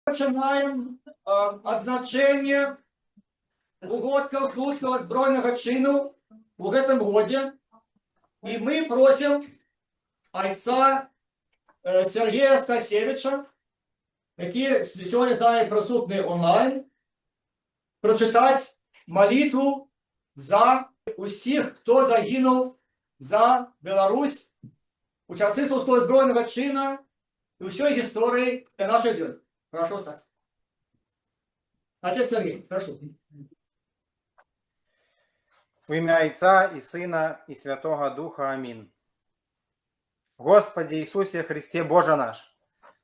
Починаємо відзначення угодків Слуцького збройного чину у гэтым годзе. І ми просимо отца Сергія Стасевича, який сьогодні знає присутній онлайн, прочитати молитву за усіх, хто загинув за Білорусь у часи Слуцького збройного чину і всієї історії наших днів. Прошу, Стас. Отец Сергей, прошу. В ім'я Отця і Сина і Святого Духа. Амінь. Господи Ісусе Христе, Боже наш,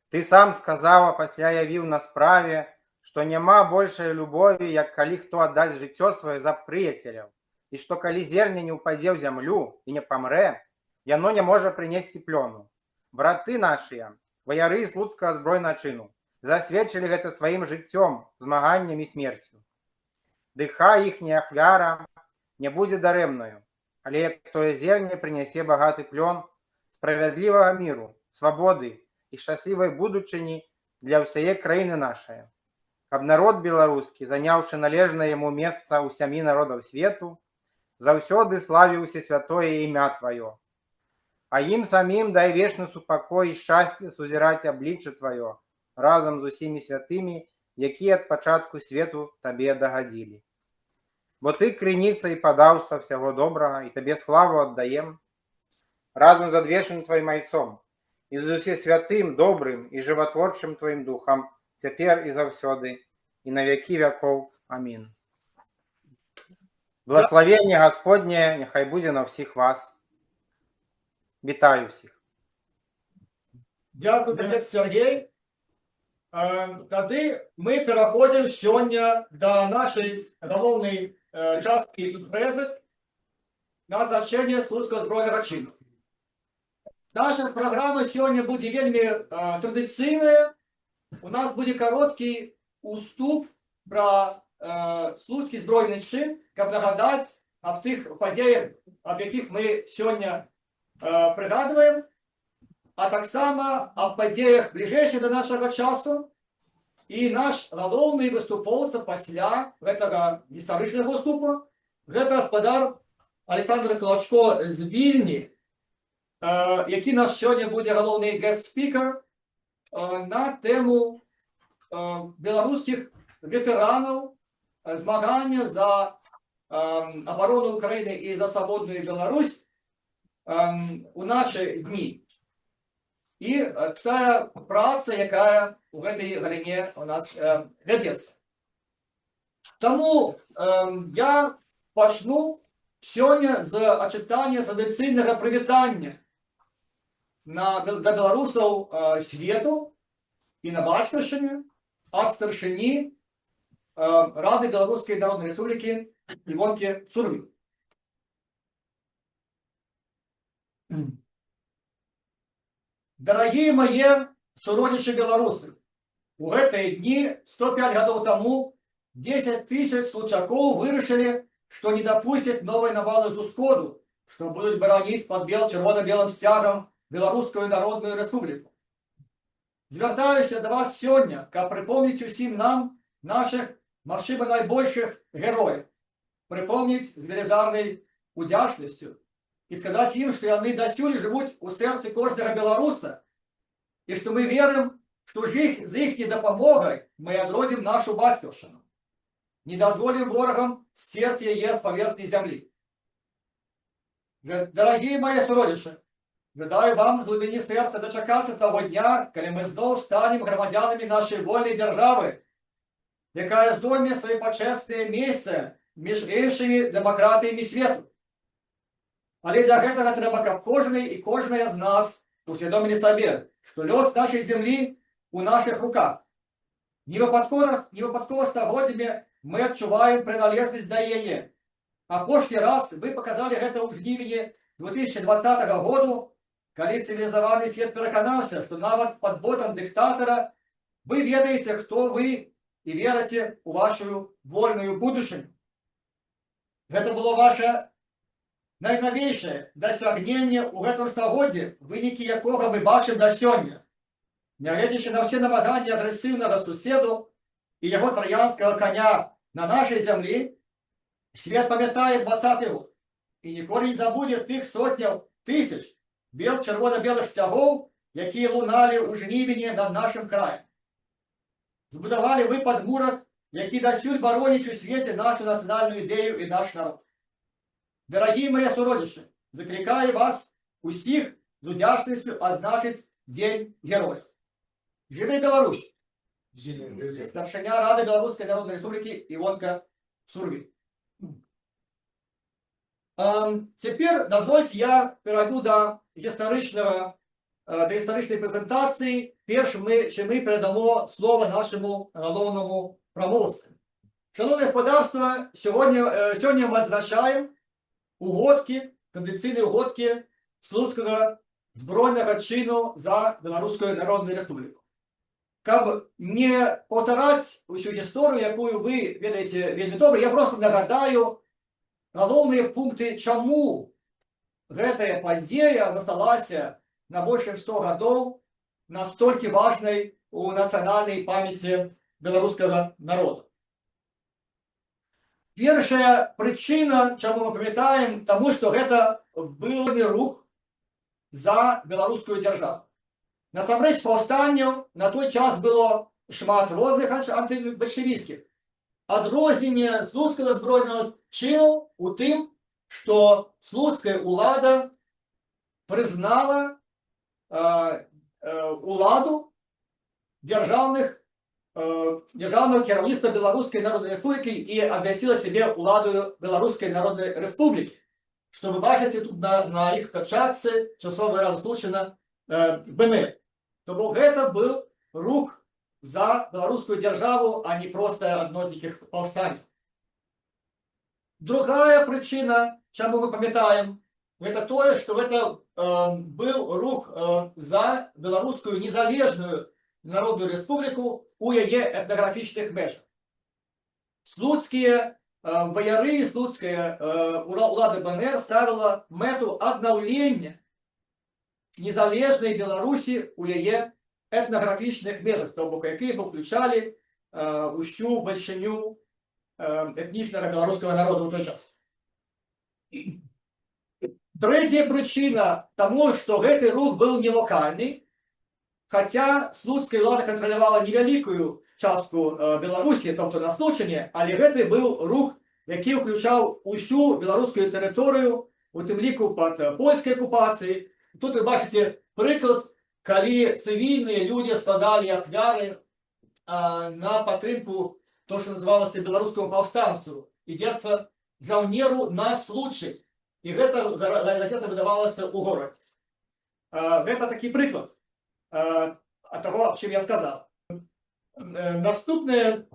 Ти сам сказав, а після явив на справі, що нема більшої любові, як коли хто віддасть життя своє за приятелів, і що коли зерня не упаде в землю і не помре, яно не може принести плону. Брати наші, вояри Слуцького збройного чину, засвідчили гэта своїм життям, змаганням і смертю. Дыха їхня ахвяра не буде даремною, але як тое зерня принесе багатий плон справедливого миру, свободы и счастливой будучыні для всей краины нашей. Каб народ белорусский, заняўшы належное ему место у сям'і народов свету, заўсёды славіўся святое імя Твое. А им самим дай вечный супокой и счастье сузирать обличче Твое, разом з усіми святыми, які от початку свету Табе догодили. Бо Ты криница и подавца всего доброго, и Тебе славу отдаем, разом з адвечным Твоим Отцом, і з усе святым, добрым і животворчым Твоим Духом, цяпер і заўсёды, і на веки веков. Аминь. Благословение Господне нехай буде на всіх вас. Вітаю всіх. Дякую, отец Сергей. Тоді ми переходимо сьогодні до нашої головної частки імпрези на значення Слуцького збройного чину. Наша програма сьогодні буде вельми традиційна. У нас буде короткий уступ про Слуцький збройний чин, щоб нагадати об тих подіях, об яких ми сьогодні пригадуємо, а так само об подіях ближайших до нашого часу. І наш головний виступовця після цього історичного виступу – це господар Олександр Клочко з Вільні, який наш сьогодні буде головний гест-спікер на тему білоруських ветеранів змагання за оборону України і за свободну Білорусь у наші дні. І та праця, яка у цій галині у нас ведеться. Тому я почну сьогодні з читання традиційного привітання до білорусів світу і на Батьківщині від старшини Ради Білоруської Народної Республіки Івонки Цурві. Дорогие мои суродичи белорусы, у этой дни 105 годов тому 10 тысяч случаков вырашили, что не допустят новой навалы з усходу, что будут боронить под червоно-белым стягом Белорусскую Народную Республику. Звертаюся до вас сьогодні, как припомнить усім нам наших, можливо, найбільших героїв, припомнить з величезною удячністю, і сказати їм, що вони досюль живуть у серці кожного білоруса, і що ми віримо, що з їхньою допомогою ми відродимо нашу Батьківщину. Не дозволимо ворогам стерти її з поверхні землі. Дорогі мої суродичі, жадаю вам з глибини серця дочекатися того дня, коли ми знову станемо громадянами нашої вольної держави, яка займе своє почесне місце між іншими демократіями світу. Але для гэтага треба, каб кожны і кожная з нас усвідомили собі, що лёс нашей землі у наших руках. Невипадково стагоддзямі мы адчуваем приналежнасць да яе. Апошні раз вы показали гэта ў жнівені 2020 году, калі цивілізаваны свет пераканаўся, што нават пад ботам дыктатара вы ведаеце, хто вы і верыце ў вашу вольную будучыню. Гэта было ваше найновейшее досягнення у гэтым стагоддзі, вынікі якога мы бачым да сёння. Нягледзячы на ўсе намаганні агрэсіўнага суседу і яго траянскага коня на нашай зямлі, свет памятае 20-й год і ніколі не забудзе тых сотняў тысяч чырвона-белых сцягоў, якія луналі ў жнівені над нашым краем. Збудавалі вы падмурак, які дасюль бароніць у свеце нашу нацыянальную ідэю і наш народ. Дарагія мае суродзічы, заклікаю вас усіх з удзячнасцю адзначыць Дзень герояў. Жыве Беларусь! Старшыня Рады Беларускай Народнай Рэспублікі Івонка Сурвіль. Цяпер дазвольце я перайду да гістарычнай прэзентацыі, перш чым мы перадамо слова нашаму галоўнаму прамоўцы. Шановне гаспадарства, сёння мы адзначаем традыцыйныя угодкі слуцкага збройнага чыну за Беларускую Народную Рэспубліку. Каб не паўтараць усю гісторыю, якую вы ведаеце вельмі добра, я проста нагадаю галоўныя пункты, чаму гэтая падзея засталася на больш чым 100 гадоў настолькі важнай у нацыянальнай памяці беларускага народа. Першая прычына, чаму мы памятаем, таму што гэта быў рух за беларускую дзяржаву. Насамрэч паўстанняў на той час было шмат розных антыбальшавіцкіх. Адрозненне слуцкага збройнага чыну у тым, што слуцкая ўлада прызнала уладу дзяржаўнага кіраўніцтва Беларускай Народнай Рэспублікі і абвясціла сябе ўладаю Беларускай Народнай Рэспублікі. Што вы бачыце тут на іх пячатцы часовая разлучана БНР. То бок гэта быў рух за беларускую дзяржаву, а не проста адно з нейкіх паўстанняў. Другая прычына, чаму мы памятаем, гэта тое, што гэта быў рух за беларускую незалежную народную рэспубліку у яе этнаграфічных межах. Слуцкія ваяры, слуцкая ўлада БНР ставіла мэту аднаўлення незалежнай Беларусі у яе этнаграфічных межах, то бок якія б уключалі усю бальшыню этнічнага беларускага народа ў той час. Трэцяя прычына таму, што гэты рух быў не локальны, хаця слуцкая ўлада кантралявала невялікую частку Беларусі, тобто на Случане, але гэты быў рух, які ўключаў усю беларускую тэрыторыю, у тым ліку пад польскай акупацыяй. Тут вы бачыце прыклад, калі цывільныя людзі складалі ахвяры на падтрымку то, што называлася беларускаму паўстанцу. Ідзецца жаўнеру на случай. І гэта газета выдавалася ў горадзе. Гэта такі прыклад таго, аб чым я сказаў. Наступны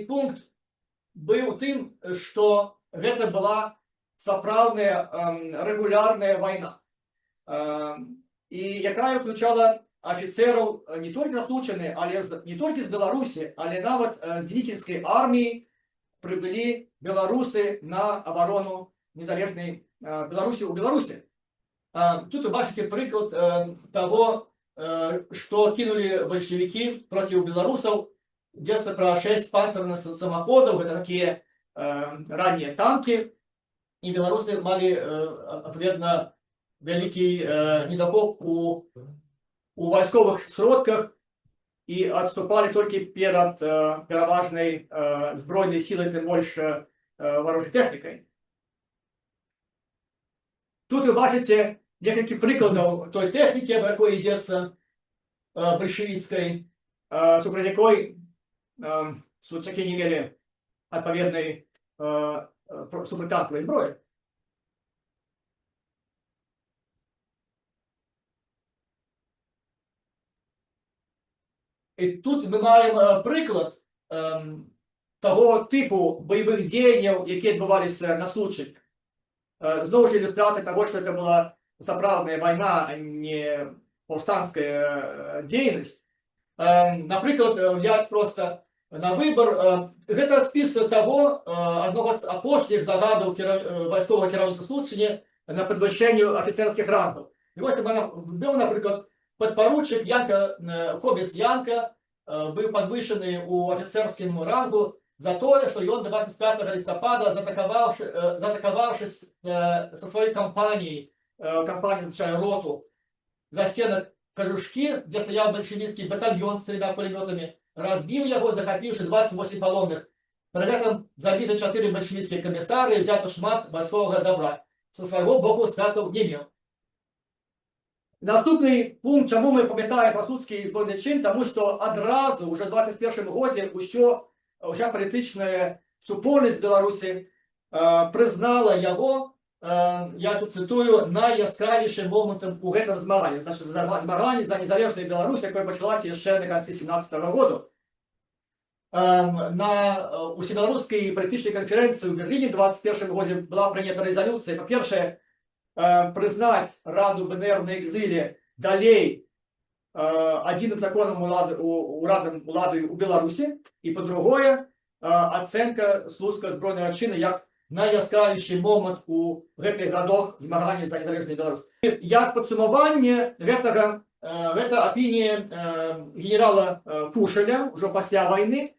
пункт быў тым, што гэта была сапраўдная рэгулярная вайна. І якая ўключала афіцэраў не толькі Случаны, але не толькі з Беларусі, але нават з Вікінскай арміі прыбылі беларусы на абарону незалежнай Беларусі ў Беларусі. Тут вы бачыце прыклад таго, што кінулі бальшавікі проціў беларусаў. Ідзецца пра 6 панцырных самаходаў, гэта такія раннія танкі, і беларусы малі адпаведна вялікі недахоп у вайсковых сродках і адступалі толькі перад пераважнай збройнай сілай, тым больш варожай тэхнікай. Тут вы бачыце некалькі прыкладаў той тэхнікі, аб якой ідзецца бальшавіцкай, супраць якой случакі не мелі адпаведнай супрацьтанкавай зброі. І тут ми маємо приклад того типу бойових дзеянняў, які адбываліся на Случані. Зноў ж ілюстрацыя того, што это была сапраўдная вайна, а не паўстанская дзейнасць. Напрыклад, взяць просто на выбор, гэта спіс таго аднаго з апошніх загадаў вайсковага кіраўніцтва Случані на падвышэнню афіцэрскіх рангаў. І вось быў, напрыклад, Подпоручик Янка, хлопец Янка, был подвышены у офицерскому рангу за то, что он 25 листопада, затаковавшись со своей компанией, компания означает роту, за стены Кожушки, где стоял большевистский батальон с 3 пулеметами, разбил его, захопивши 28 полонных. При этом забиты 4 большевистские комиссары и взято шмат морського добра. Со свого боку стратов не мав. Наступний пункт, чому ми пам'ятаємо Присуцький збройний чин, тому що одразу, уже в 21 році, уся політична супольність Білорусі признала його, я тут цитую, найяскравішим моментом у гэтым змаганні. Значить, змаганні за незалежну Білорусь, яке почалося ще на кінці 17-го року. На усебелорусской політичній конференції у Берліні в 21 році була прийнята резолюція, по-перше, признать Раду БНР на экзиле далей одним законом улады у Беларуси, и по-другое, оценка Слуцкого збройного чину як найяскравіший момент у гэтых годах змагання за незалежную Беларусь. Як підсумування гэтага, гэта опінія генерала Кушеля, уже після війни,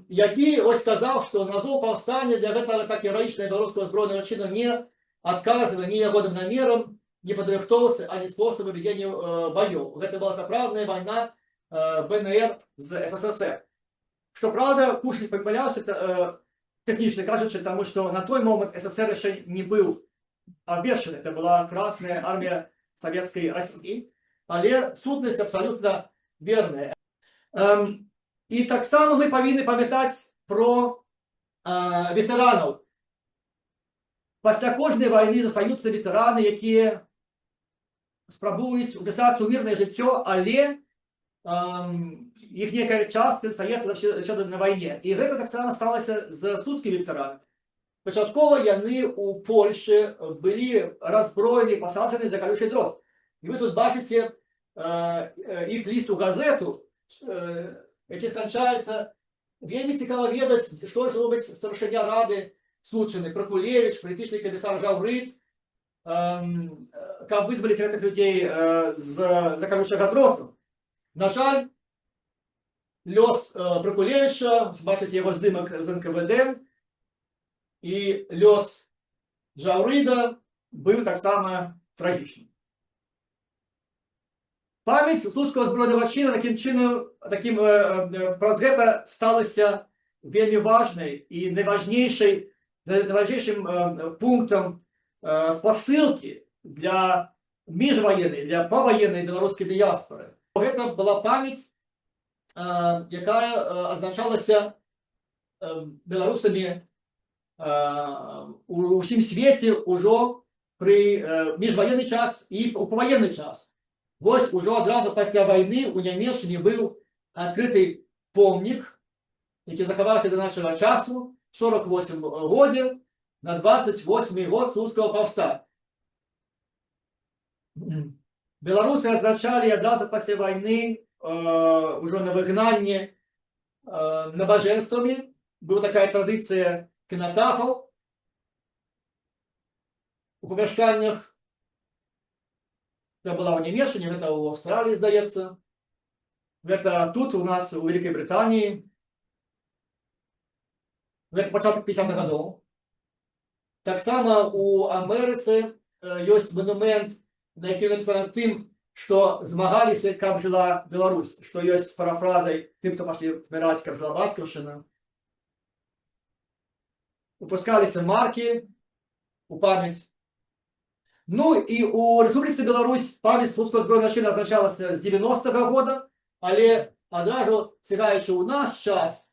який ось сказав, що на зов повстання для гэтага так героїчного белорусского збройного чину не отказывая ни ягодным намерам, ни подрыхтовцы, а ни способы ведения боев. Это была сапраўдная война БНР с СССР. Что правда, Кушель помилялся технично кажучи, потому что на той момент СССР еще не был обвешен. Это была Красная армия Советской России. Але сутность абсолютно верная. И так само мы повинны памятать про ветеранов. Після кожної війни застаються ветерани, які спробують вписатися у мирне життя, але їхня частка стається завжди на війні. І це так само сталося з слуцькими ветеранами. Початково вони у Польщі були роззброєні, посаджені за колючий дрот. І ви тут бачите їх лист у газету, який скончається. Вельми цікаво ведати, що ж робить старшиня Ради Случайный Прокулевич, політичний комісар Жаврит, как вызволить этих людей за колючого дроту. На жаль, льос Прокулевича, бачите його здимок з НКВД, і льос Жаврида був так само трагічним. Пам'ять Слуцького збройного чину таким праз гэта сталася вельми важной и найважнейшим пунктом спасылки для міжвоєнної, для повоєнної білоруської діаспори. Це була пам'ять, яка означалася білорусами у всім світі уже при міжвоєнний час і у повоєнний час. Ось уже одразу після війни у Німеччині був відкритий помник, який заховався до нашого часу, 48 років, на 28-й год Слуцького повстання. Білоруси означали одразу після війни уже на вигнанні набоженствами. Була така традиція кинотафів у помешканнях. Це була у Німеччині, це у Австралії, здається. Це тут у нас у Великій Британії. Це початок 50-х років. Так само у Америці є монумент, на який написано тим, що змагалися, як жила Білорусь, що є парафразою тим, хто пішли вмирати, як жила Батьківщина. Випускалися марки у пам'ять. Ну і у Республіці Білорусь пам'ять Слуцького збройного чину означалася з 90-го року, але одразу, сягаючи у наш час,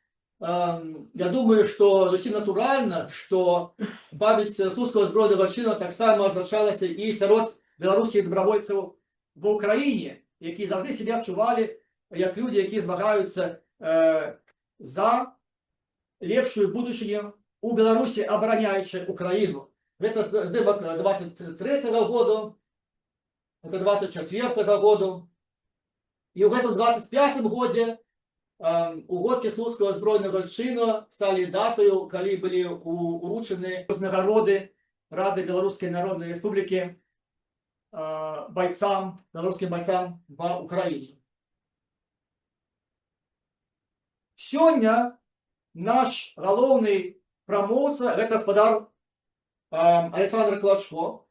я думаю, что зовсім натурально, что память Слуцкого збройного чину так само означалася і серед білоруських добровольців в Україні, які завжди себе відчували як люди, які змагаються за ліпшою будущее у Білорусі, обороняючи Україну. Це здимок 23-го року, це 24-го року. І у цьому 25-му році угодки Слуцького збройного чину стали датою, коли були уручені нагороди Ради Білоруської Народної Республіки бойцам, белорусским бойцам в Украине. Сегодня наш головный промоўца, это гаспадар Александр Клочко.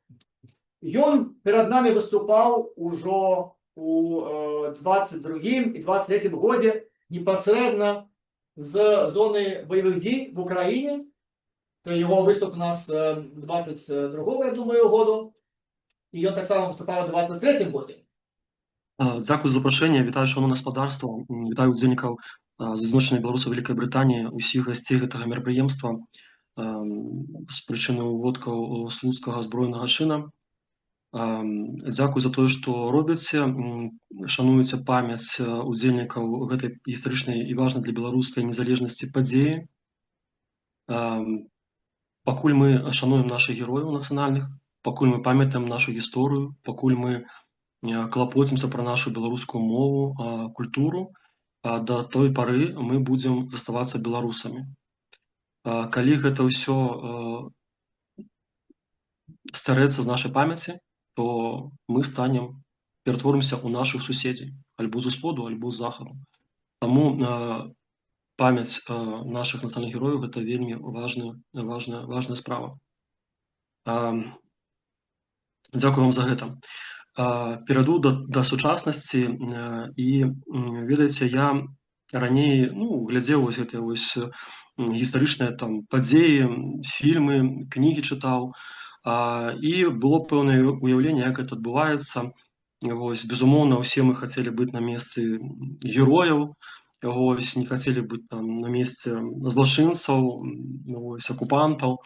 Он перед нами выступал уже у 22-м и 23-м годе непосредственно з зоны боевых дій в Украине. То его выступ у нас 22-го, я думаю, году. І ён таксама выступаў у 23-м годзе. Дзякуй за запрашэнне, вітаю шаноўнае гаспадарства, вітаю удзельнікаў з адзіночнай беларусаў Вялікай Брытаніі, усіх гасцей гэтага мерапрыемства з прычыны ўводкаў слуцкага збройнага чына. Дзякуй за тое, што робіце, шануеце памяць удзельнікаў гэтай гістарычнай і важнай для беларускай незалежнасці падзеі. Пакуль мы шануем нашых герояў нацыянальных, пакуль мы памятаем нашу гісторыю, пакуль мы клапоцімся пра нашу беларускую мову, культуру, да той пары мы будзем заставацца беларусамі. Калі гэта ўсё старэцца з нашай памяці, то мы ператворымся ў нашых суседзей, альбо з усходу, альбо з захаду. Таму памяць нашых нацыянальных герояў гэта вельмі важная справа. Дзякую вам за гэта. Перайду да сучаснасці і, ведаеце, я раней глядзеў вось гэтыя гістарычныя падзеі, фільмы, кнігі чытаў, і было пэўнае уяўленне, як гэта адбываецца. Безумоўна, усе мы хацелі быць на месцы герояў, не хацелі быць на месцы злачынцаў, акупантаў.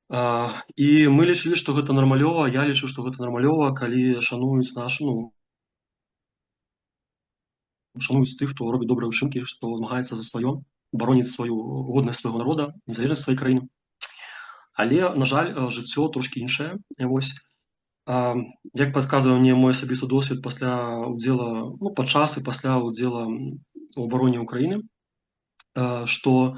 І мы лічылі, што гэта нармалёва, я лічу, што гэта нармалёва, калі шануюць шануюць тых, хто робіць добрыя ўчынкі, што змагаецца за сваё, бароніць сваю годнасць свайго народа, незалежнасць сваёй краіны. Але, на жаль, жыццё трошкі іншае. Як падказвае мне мой асабісты досвед пасля ўдзела, падчас і пасля ўдзела ў абароне ўкраіны, што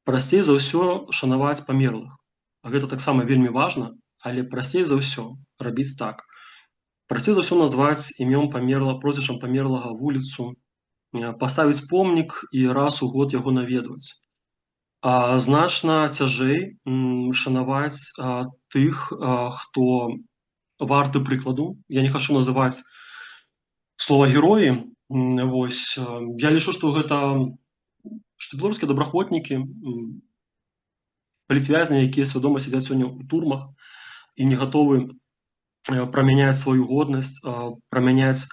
прасцей за ўсё шанаваць памерлых. Гэта таксама вельмі важна, але прасцей за ўсё рабіць так. Прасцей за ўсё назваць імём прозвішчам памерлага вуліцу, паставіць помнік і раз у год яго наведваць. Значна цяжэй шанаваць тых, хто варты прыкладу. Я не хачу называць слова героі. Я лічу, што беларускія добраахвотнікі, палітвязні, якія свядома сядзяць сёння ў турмах і не гатовы прамяняць сваю годнасць, прамяняць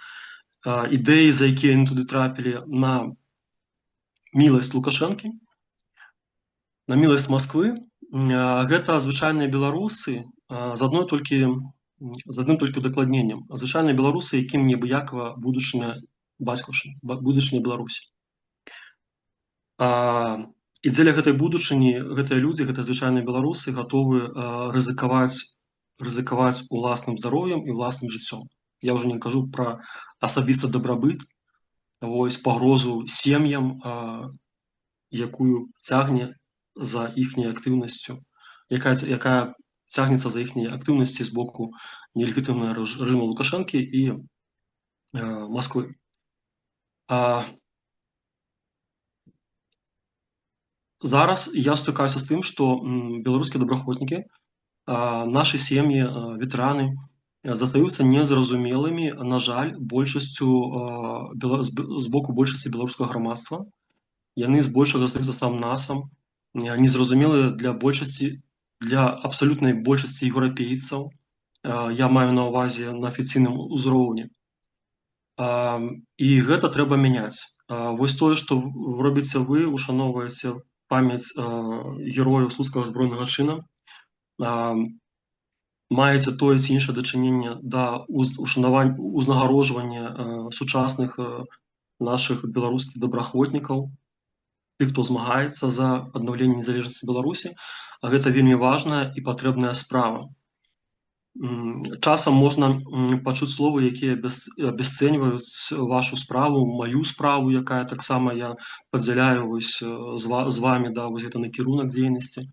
ідэі, за якія яны туды трапілі, на міласць Лукашэнкі, на міласць Масквы. Гэта звычайныя беларусы з адным толькі удакладненнем. Звычайныя беларусы, якім неабыякава будучыня бацькаўшчыны, будучыня Беларусі. І дзеля гэтай будучыні гэтыя людзі, гэтыя звычайныя беларусы гатовы рызыкаваць уласным здароўем і ўласным жыццём. Я ўжо не кажу пра асабісты дабрабыт, пагрозу сем'ям, якую цягне за іхняй актыўнасцю, якая цягнецца за іхняй актыўнасці з боку нелегітымнага рэжыму Лукашэнкі і Масквы. Зараз я стыкаюся з тым, што беларускія добраахвотнікі, нашы сем'і, ветэраны застаюцца незразумелымі, на жаль, з боку большасці беларускага грамадства. Яны збольшага застаюцца сам-насам, незразумелыя для абсалютнай большасці еўрапейцаў. Я маю на ўвазе на афіцыйным узроўні. І гэта трэба мяняць. Вось тое, што робіце вы, ушаноўваеце памяць герояў слуцкага збройнага чына, маеце тое ці іншае дачыненне да узнагароджвання сучасных нашых беларускіх добраахвотнікаў, тых, хто змагаецца за аднаўленне незалежнасці Беларусі, а гэта вельмі важная і патрэбная справа. Часам можна пачуць словы, якія абясцэньваюць вашу справу, маю справу, якая таксама я падзяляю з вамі, гэта накірунак дзейнасці.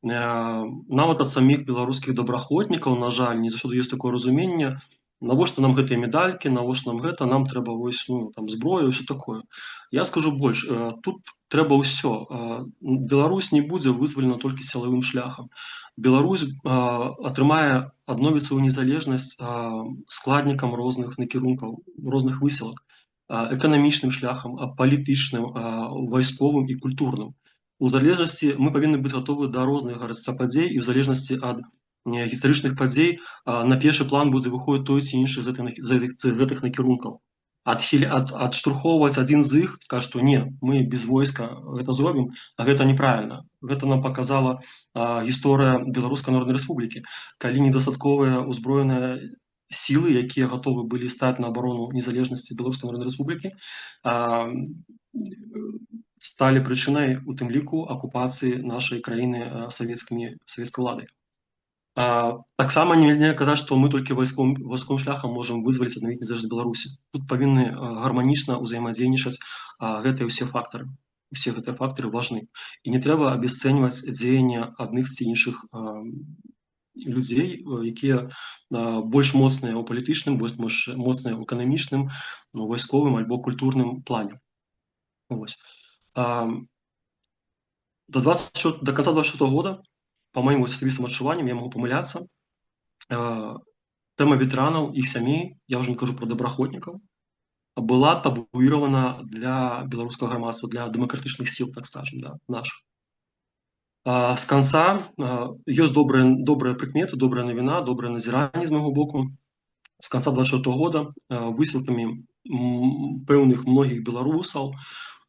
Нават ад саміх беларускіх добраахвотнікаў, на жаль, не заўсёды ёсць такое разуменне, навошта нам гэтыя медалькі, навошта нам гэта, нам трэба вось, ну, там, зброя, ўсё такое. Я скажу больш, тут трэба ўсё. Беларусь не будзе вызвалена толькі сілавым шляхам. Беларусь атрымае, адновіць сваю незалежнасць складнікам розных накірункаў, розных высілак, эканамічным шляхам, палітычным, вайсковым і культурным. У залежнасці мы павінны быць гатовы да розных падзей, і ў залежнасці ад гістарычных падзей на першы план будзе выходзіць той ці іншы з гэтых накірункаў. Адштурхоўваць адзін з іх, скажа, што не, мы без войска гэта зробім, а гэта неправільна. Гэта нам паказала гісторыя Беларускай Народнай Рэспублікі, калі недастатковыя ўзброеныя сілы, якія гатовы былі стаць на абарону незалежнасці Беларускай Народнай Рэспублікі, сталі прычынай, у тым ліку, акупацыі нашай краіны савецкай уладай. Таксама нельга казаць, што мы толькі вайсковым шляхам можам вызваліць, аднавіць незалежнасць Беларусі. Тут павінны гарманічна ўзаемадзейнічаць гэтыя ўсе фактары. Усе гэтыя фактары важны. І не трэба абясцэньваць дзеяння адных ці іншых людзей, якія больш моцныя ў палітычным, больш моцныя ў эканамічным, вайсковым альбо культурным плане. До конца 2024 года, по моим асабістым адчуванням, я могу памыляцца, тэма ветэранаў, іх сямей, я ўжо не кажу про добраахвотнікаў, была табуіравана для беларускага грамадства, для дэмакратычных сіл, так скажем, да, наших. З канца ёсць добрыя прыкметы, добрая навіна, добрае назіранне з майго боку. З канца 2024 года высілкамі пэўных многіх беларусаў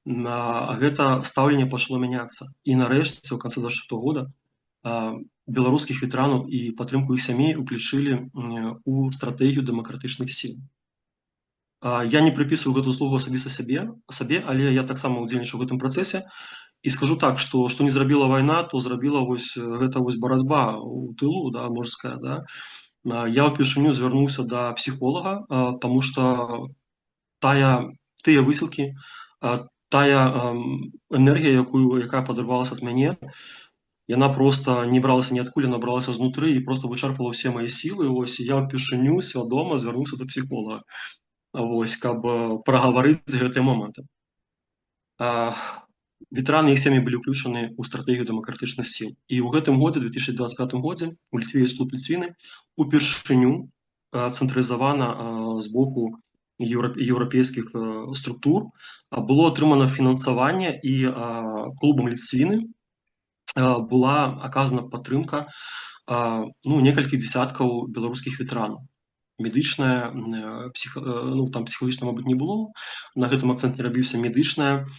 гэта стаўленне пачало мяняцца. І нарэшце, у канцы 2024 года беларускіх ветэранаў і падтрымку іх сямей уключылі ў стратэгію дэмакратычных сіл. Я не прыпісваю гэту заслугу асабіста сабе, але я таксама ўдзельнічаю ў гэтым працэсе. І скажу так, што не зрабіла вайна, то зрабіла гэта барацьба ў тылу, да, морская. Да. Я ўпершыню звярнуўся да псіхолага, таму што тыя высілкі, тая энергія, якая падрывалася ад мяне, яна проста не бралася ніадкуль, яна бралася знутры і проста вычарпала ўсе мае сілы. Я ўпершыню свядома звярнуўся да псіхолага, каб прагаварыць гэтыя моманты. Ветэраны і іх сям'і былі ўключаны ў стратэгію дэмакратычных сіл. І ў гэтым годзе, 2025 годзе, у Літве і Клуб Ліцвіны упершыню цэнтралізавана з боку еўрапейскіх структур было атрымана фінансаванне, і клубам Ліцвіны была аказана падтрымка некалькі дзесяткаў беларускіх ветэранаў. Медычная, там псіхалагічна, мабыць, не было, на гэтым акцэнт не рабіўся, медычная,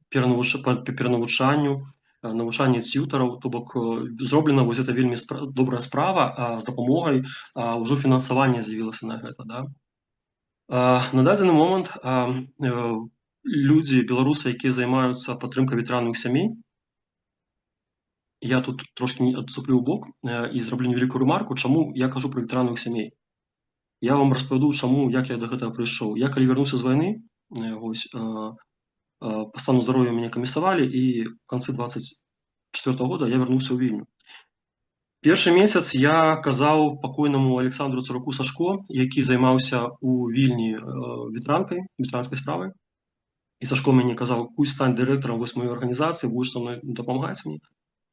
перанавучанню, навучанне цьютараў, то бок зроблена гэта вельмі добрая справа, з дапамогай ўжо фінансаванне з'явілася на гэта. Да? На дадзены момант людзі, беларусы, якія займаюцца падтрымкай ветэранаў іх сямей, я тут трошки адступлю ў бок і зраблю невялікую рэмарку, чаму я кажу пра ветэранаў іх сямей. Я вам распавяду, чаму, як я да гэтага прыйшоў. Я калі вярнуўся з вайны, па стану здароўя мяне камісавалі, і ў канцы 2024 года я вярнуўся ў Вільню. Першы месяц я казаў пакойнаму Александру Цураку Сашко, які займаўся у Вільні ветэранскай справай. І Сашко мяне казаў: "Куй стань дырэктарам маёй арганізацыі, будзеш са мной дапамагаць мне".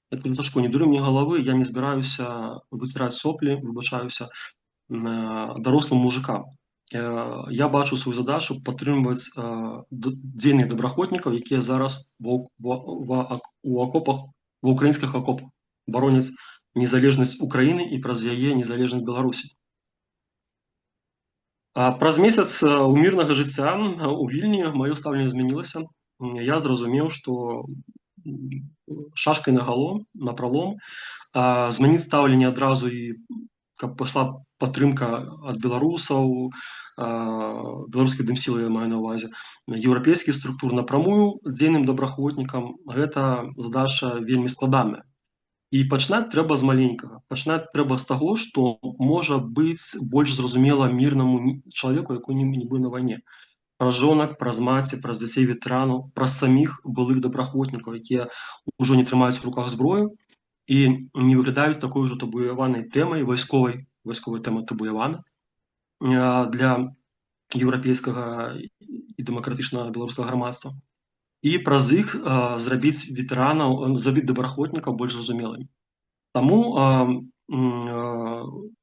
Я кажу: "Сашко, не дуры мне галавы, я не збіраюся выціраць соплі, выбачаюся, дарослым мужикам. Я бачу сваю задачу падтрымліваць дзейных добраахвотнікаў, якія зараз ва украінскіх акопах бароняць незалежнасць Украіны і праз яе незалежнасць Беларусі". Праз месяц у мірнага жыцця у Вільні маё стаўленне змянілася. Я зразумеў, што шашкай напралом змяніць стаўленне адразу, і каб пайшла падтрымка ад беларусаў, беларускіх дэмсіл, я маю на ўвазе, еўрапейскіх структур напрамую дзейным добраахвотнікам, гэта задача вельмі складаная. І пачынаць трэба з маленькага. Пачынаць трэба з таго, што можа быць больш зразумела мірнаму чалавеку, якой не быў на вайне. праз жонак, праз маці, праз дзяцей ветэранаў, праз саміх былых добраахвотнікаў, якія ўжо не трымаюць у руках зброю і не выглядаюць такой ужо табуяванай тэмай вайсковай тэмай табуявана для еўрапейскага і дэмакратычнага беларускага грамадства. І праз іх зрабіць ветэранаў, зрабіць добраахвотнікаў больш зразумелымі. Таму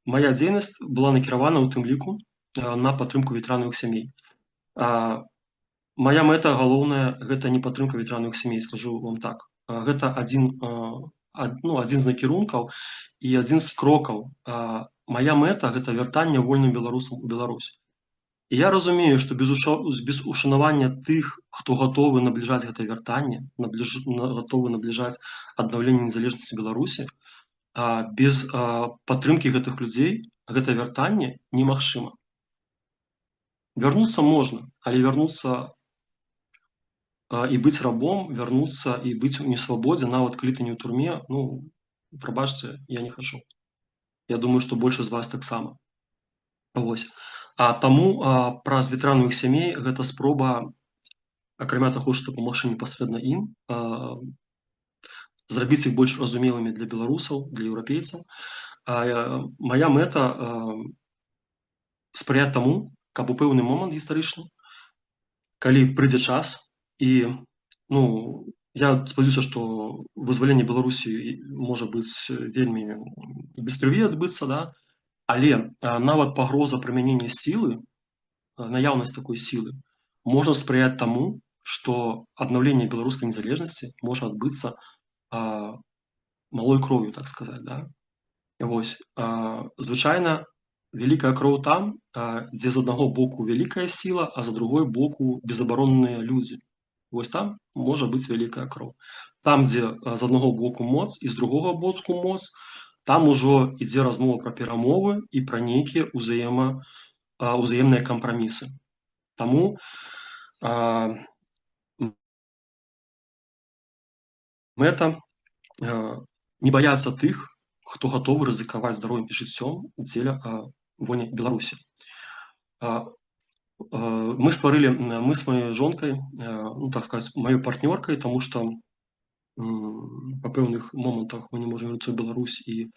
мая дзейнасць была накіравана ў тым ліку на падтрымку ветэранавых сямей. Мая мэта галоўная – гэта не падтрымка ветэранавых сямей, скажу вам так. Гэта адзін з накірункаў і адзін з крокаў. Мая мэта – гэта вяртанне вольным беларусам у Беларусь. І я разумею, што без ушанавання тых, хто гатовы набліжаць гэта вяртанне, гатовы набліжаць аднаўленне незалежнасці Беларусі, без падтрымкі гэтых людзей гэта вяртанне немагчыма. Вярнуцца можна, але вярнуцца і быць рабом, вярнуцца і быць у несвабодзе, нават калі ты не ў турме, прабачце, я не хачу. Я думаю, што большасць з вас таксама. Вось. Таму праз ветэранавых сямей гэта спроба, акрамя таго, што дапамагчы непасрэдна ім, зрабіць іх больш разумелымі для беларусаў, для еўрапейцаў. Мая мэта спрыяць таму, каб у пэўны момант гістарычны, калі прыйдзе час, і я спадзяюся, што вызваленне Беларусі можа быць вельмі без крыві адбыцца, да? Але нават пагроза прымянення сілы, наяўнасць такой сілы, можа спрыяць таму, што аднаўленне беларускай незалежнасці можа адбыцца малой кроўю, так сказаць. Да? Вось. Звычайна, вялікая кроў там, дзе з аднаго боку вялікая сіла, а з другой боку безабаронныя людзі. Вось там можа быць вялікая кроў. Там, дзе з аднаго боку моц і з другога боку моц, там ужо ідзе размова пра перамовы і пра нейкія ўзаемныя кампрамісы. Таму мэта не баяцца тых, хто гатовы рызыкаваць здароўем і жыццём дзеля вольнай Беларусі. Мы з маёй жонкай, так сказаць, маёй партнёркай, таму што па пэўных момантах мы не можам вярнуцца ў Беларусь і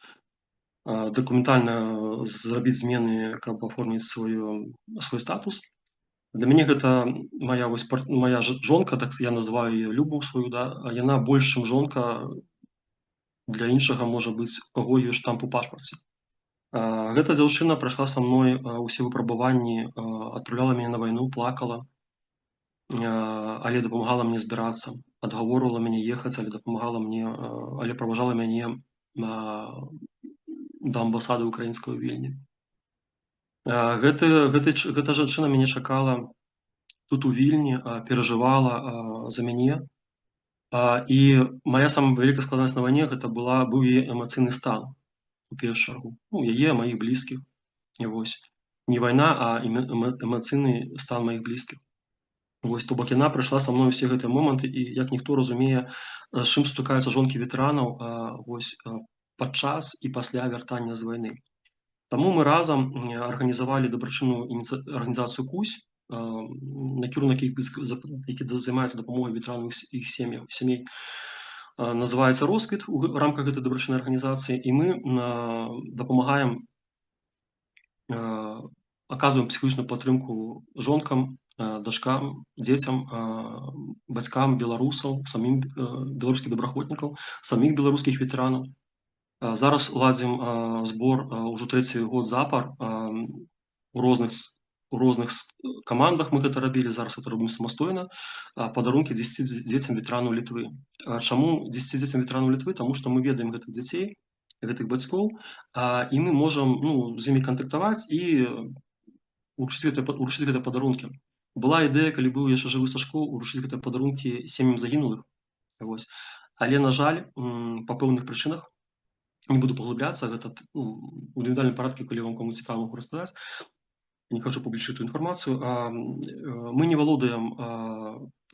дакументальна зрабіць змены, каб аформіць свой статус. Для мяне гэта моя жонка, так я называю яе любоў сваю, да, а яна больш, чым жонка, для іншага можа быць, у каго ёсць штамп у пашпарце. Гэта дзяўчына прайшла са мной усе выпрабаванні, адпраўляла мяне на вайну, плакала, але дапамагала мне збірацца, адгаворвала мяне ехаць, але праважала мяне да амбасады украінскай у Вільні. Гэта жанчына мяне чакала тут у Вільні, перажывала за мяне. І моя самая вялікая складанасць на вайне гэта быў яе эмацыйны стан, у першую чаргу. Яе, маіх блізкіх. Вось. Не вайна, а эмацыйны стан маіх блізкіх. Вось, то бок яна прайшла са мной усе гэтыя моманты, і як ніхто разумее, з чым сутыкаюцца жонкі ветэранаў падчас і пасля вяртання з вайны. Таму мы разам арганізавалі дабрачынную арганізацыю «Кусь», накірунак, які займаецца дапамогай ветэранаў іх сямей, называецца «Росквіт» у рамках гэтай дабрачыннай арганізацыі, і мы дапамагаем, аказваем псіхалагічную падтрымку жонкам, дачкам, дзецям, бацькам беларусаў, самім беларускіх добраахвотнікаў, саміх беларускіх ветэранаў. Зараз ладзім збор ўжо 3-й год запар у розных камандах мы гэта рабілі, зараз гэта робім самастойна, падарункі 10 дзецям ветэранаў Літвы. Чаму 10 дзецям ветэранаў Літвы? Таму што мы ведаем гэтых дзяцей, гэтых бацькоў, і мы можам з імі кантактаваць і уручыць гэтыя падарункі. Была ідэя, калі быў яшчэ жывы Сашко, уручыць гэтыя падарункі сем'ям загінулых. Але, на жаль, па пэўных прычынах, не буду паглыбляцца, гэта у індывідуальным парадку, калі вам каму цікава, могу расказаць, не хочу публічыць эту інфармацыю. Мы не валодаем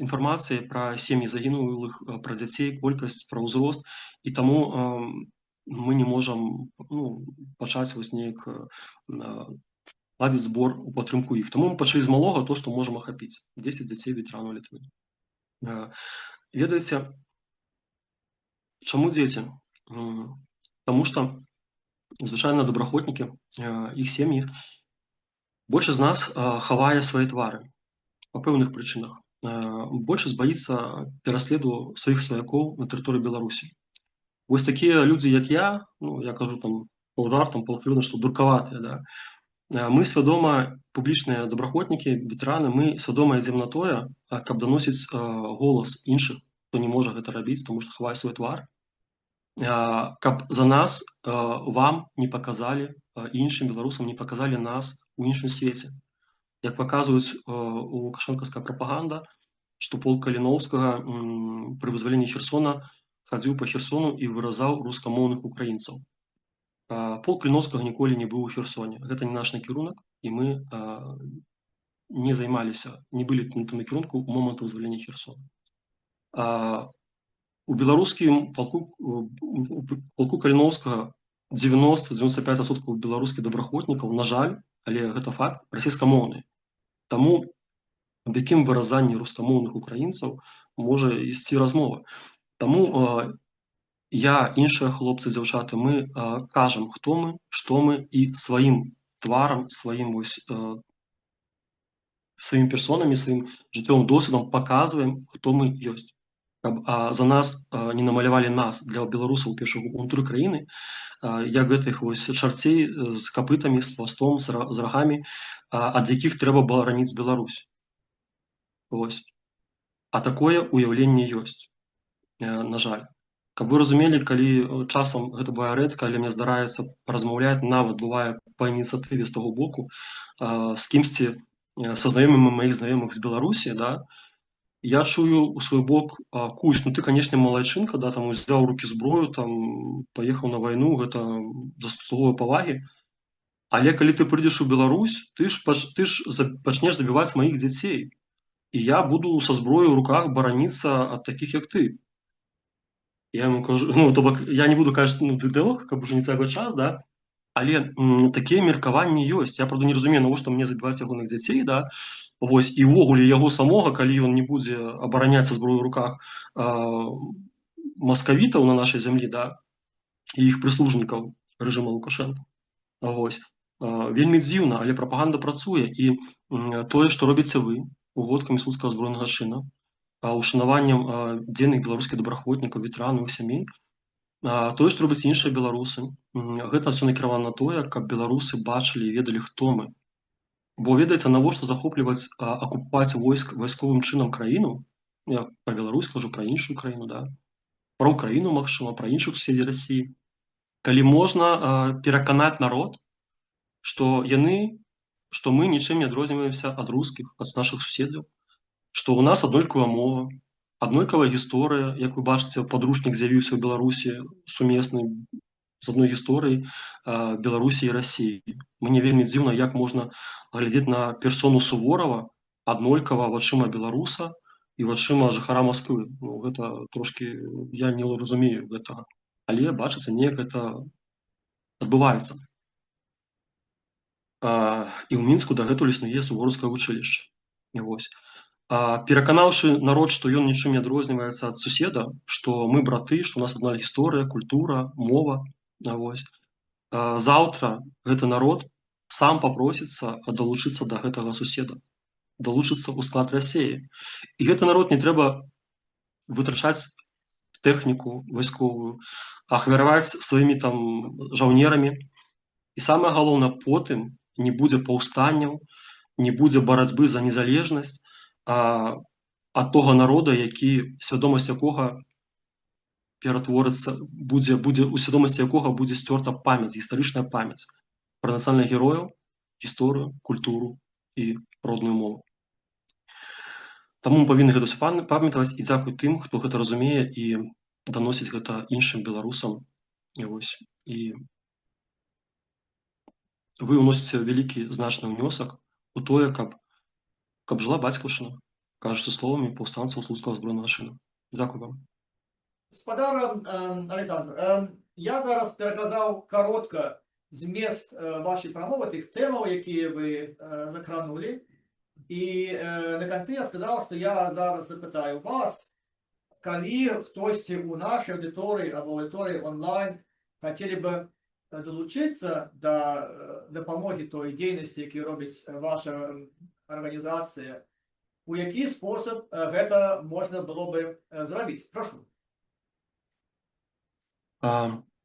інфармацыяй пра сем'і загінулых, пра дзяцей, колькасць, пра ўзрост, і таму мы не можам пачаць неяк ладзіць збор у падтрымку іх. Таму мы пачалі з малога то, што можам ахапіць. 10 дзяцей ветэранаў Літвы. Ведаеце, чаму дзеці? Таму што звычайна добраахвотнікі, іх сем'і, большасць з нас хавае свае твары па пэўных прычынах. Большасць баіцца пераследу сваіх сваякоў на тэрыторыі Беларусі. Вось такія людзі, як я, ну, я кажу там паўжартам, паўсур'ёзна, што дуркаватыя, да? Мы свядома, публічныя добраахвотнікі, ветэраны, мы свядома ідзем на тое, каб даносіць голас іншых, хто не можа гэта рабіць, таму што хавае свой твар, каб за нас вам не паказалі, іншым беларусам не паказалі нас у іншым свеце. Як паказваюць у лукашэнкаўская прапаганда, што полк Каліноўскага пры вызваленні Херсона хадзіў па Херсону і выразаў рускамоўных украінцаў. Полк Каліноўскага ніколі не быў у Херсоне. Гэта не наш накірунак, і мы не займаліся, не былі на тым накірунку ў момант вызвалення Херсона. У беларускім полку Каліноўскага 90-95% беларускіх добраахвотнікаў, на жаль, але гэта факт, расійскамоўныя. Таму аб якім выразанні рускамоўных украінцаў можа ісці размова. Таму я, іншыя хлопцы, дзяўчаты, мы кажам, хто мы, што мы, і сваім тварам, сваім персонамі, сваім жыццёвым досведам паказваем, хто мы ёсць. Каб за нас не намалявалі нас для беларусаў першага унутры краіны, як гэтых чарцей з капытамі, з хвастом, з рагамі, ад якіх трэба бараніць Беларусь. Вось. А такое ўяўленне ёсць, на жаль. Каб вы разумелі, калі часам гэта бывае рэдка, але мне здараецца паразмаўляць, нават бывае па ініцыятыве з таго боку, з кімсьці, са знаёмымі маіх знаёмых з Беларусі, да, я чую у свой бок: Кусь, ну ты, канешне, малайчынка, да, там узяў у рукі зброю, там паехаў на вайну, гэта заслугоўвае павагі. Але калі ты прыйдзеш у Беларусь, ты ж пачнеш забіваць маіх дзяцей. І я буду са зброяй у руках бараніцца ад такіх, як ты. Я яму кажу, ну, то бок, я не буду казаць, ну, ты дэлог, каб ужо не таго час, да? Але такія меркаванні ёсць. Я, правда, не разумею, навошта мне забіваць ягоных дзяцей, да? Вось, і ўвогуле яго самога, калі ён не будзе абараняць са зброяй у руках маскавітаў на нашай зямлі, да, і іх прыслужнікаў рэжыма Лукашэнка. Вось. Вельмі дзіўна, але прапаганда працуе, і тое, што робіце вы у год камісарскага ўзброенага чына, ушанаваннем дзейных беларускіх добраахвотнікаў, ветэранаў і сямей, тое, што робяць іншыя беларусы, гэта ўсё накіравана на тое, каб беларусы бачылі і ведалі, хто мы. Бо, ведаеце, навошта захопліваць, акупаваць вайсковым чынам краіну, я пра Беларусь кажу, пра іншую краіну, да, пра Украіну, магчыма, пра іншых суседзей Расіі, калі можна пераканаць народ, што мы нічым не адрозніваемся ад рускіх, ад нашых суседзяў, што ў нас аднолькавая мова, аднолькавая гісторыя, як вы бачыце, падручнік з'явіўся ў Беларусі сумесны з адной гісторыяй Беларусі і Расіі. Мне вельмі дзіўна, як можна глядзець на персону Суворава аднолькава вачыма беларуса і вачыма жыхара Масквы. Ну, гэта трошкі, я не разумею гэтага. Але, бачыце, неяк гэта адбываецца. І ў Мінску дагэтуль існуе сувораўскае вучылішча. Вось. Пераканаўшы народ, што ён нічым не адрозніваецца ад суседа, што мы браты, што у нас адна гісторыя, культура, мова, вось. Заўтра гэты народ сам папросіцца далучыцца да гэтага суседа, далучыцца ў склад Расіі. І гэты народ не трэба вытрачаць тэхніку вайсковую, ахвяраваць сваімі там жаўнерамі. І самае галоўнае, потым не будзе паўстанняў, не будзе барацьбы за незалежнасць ад того народа, свядомасць якога ператворыцца, у свядомасці якога будзе сцёрта памяць, гістарычная памяць пра нацыянальных герояў, гісторыю, культуру і родную мову. Таму мы павінны гэта ўсё памятаць, і дзякуй тым, хто гэта разумее і даносіць гэта іншым беларусам. І вы ўносіце вялікі значны ўнёсак у тое, каб жыла бацькаўшчына, кажучы словамі паўстанцаў слуцкага ўзброенага чына. Дзякуй вам. Спадар Александр, я зараз пераказаў каротка зміст вашої промови, тих тем, які ви закранули. І на кінці я сказав, що я зараз запитаю вас, коли хтось у нашій аудиторії або аудиторії онлайн хотіли б долучитися до допомоги тої діяльності, яку робить ваша організація, у який спосіб це можна було б зробити? Прошу.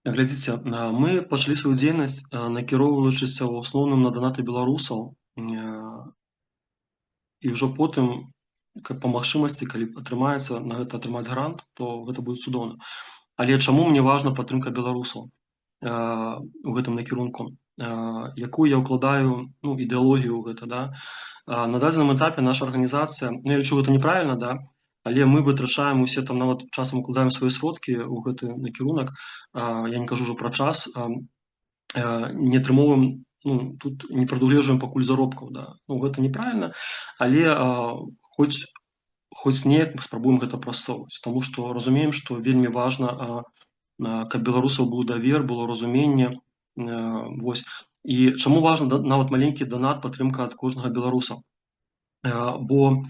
Глядзіце, мы пачалі сваю дзейнасць, накіроўваючыся ў асноўным на данаты беларусаў, і ўжо потым па магчымасці, калі атрымаецца на гэта атрымаць грант, то гэта будзе цудоўна. Але чаму мне важна падтрымка беларусаў у гэтым накірунку, якую я ўкладаю ідэалогію ў гэта, да? На дадзеным этапе наша арганізацыя, я лічу гэта неправільна, да? Але мы вытрачаем усе там, нават часам укладаем свае сродкі ў гэты накірунак, я не кажу ўжо пра час, не атрымоўваем, тут не прадугледжваем пакуль заробкаў, да? Гэта неправільна, але хоць неяк мы спрабуем гэта прасоўваць, таму што разумеем, што вельмі важна, каб беларусаў быў давер, было разуменне, вось. І чаму важна нават маленькі данат, падтрымка ад кожнага беларуса? Бо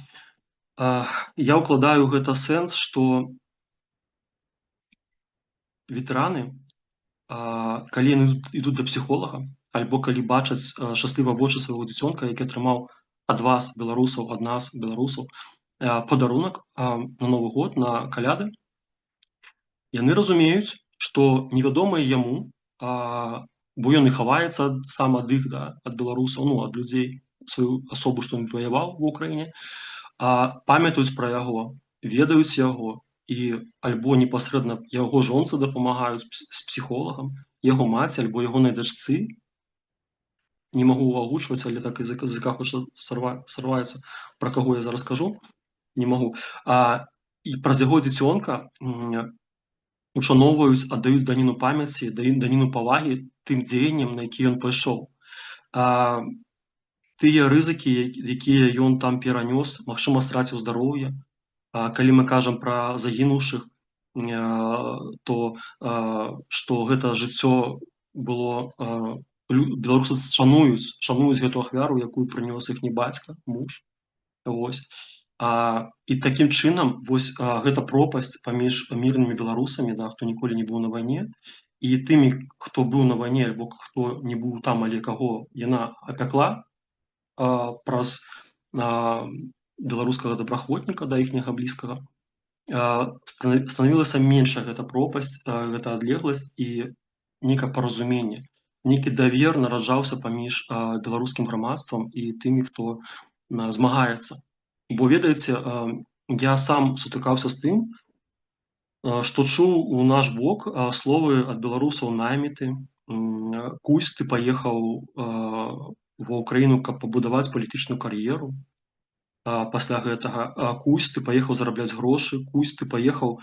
я ўкладаю ў гэта сэнс, што ветэраны, калі яны ідуць да псіхолага, альбо калі бачаць шчасліва вочы свайго дзіцёнка, які атрымаў ад вас, беларусаў, ад нас, беларусаў, падарунак на Новы год, на каляды, яны разумеюць, што невядомае яму, бо ён і хаваецца сам ад іх, да, ад беларусаў, ад людзей, сваю асобу, што ён ваяваў ва ўкраіне, памятаюць пра яго, ведаюць яго, і альбо непасрэдна яго жонцы дапамагаюць з псіхолагам, яго маці, альбо ягонай дачцы, не магу агучваць, але так языка хоча сарваецца, пра каго я зараз кажу, не магу. І праз яго дзіцёнка ушаноўваюць, аддаюць даніну памяці, даніну павагі тым дзеянням, на які ён пайшоў. Тыя рызыкі, якія ён там перанёс, магчыма, страціў здароўе. Калі мы кажам пра загінуўшых, то што гэта жыццё было, беларусы шануюць гэту ахвяру, якую прынёс іхні бацька, муж. Вось. І такім чынам вось гэта пропасць паміж мірнымі беларусамі, да, хто ніколі не быў на вайне, і тымі, хто быў на вайне, альбо хто не быў там, але каго яна апякла, праз беларускага добраахвотніка, да, іхняга блізкага, станавілася меншая гэта пропасць, гэта адлегласць і нейкае паразуменне, нейкі давер нараджаўся паміж беларускім грамадствам і тымі, хто змагаецца. Бо, ведаеце, я сам сутыкаўся з тым, што чуў у наш бок словы ад беларусаў наметы, кусь ты паехаў ва ўкраіну, каб пабудаваць палітычную кар'еру, пасля гэтага кусь ты паехаў зарабляць грошы, кусь ты паехаў,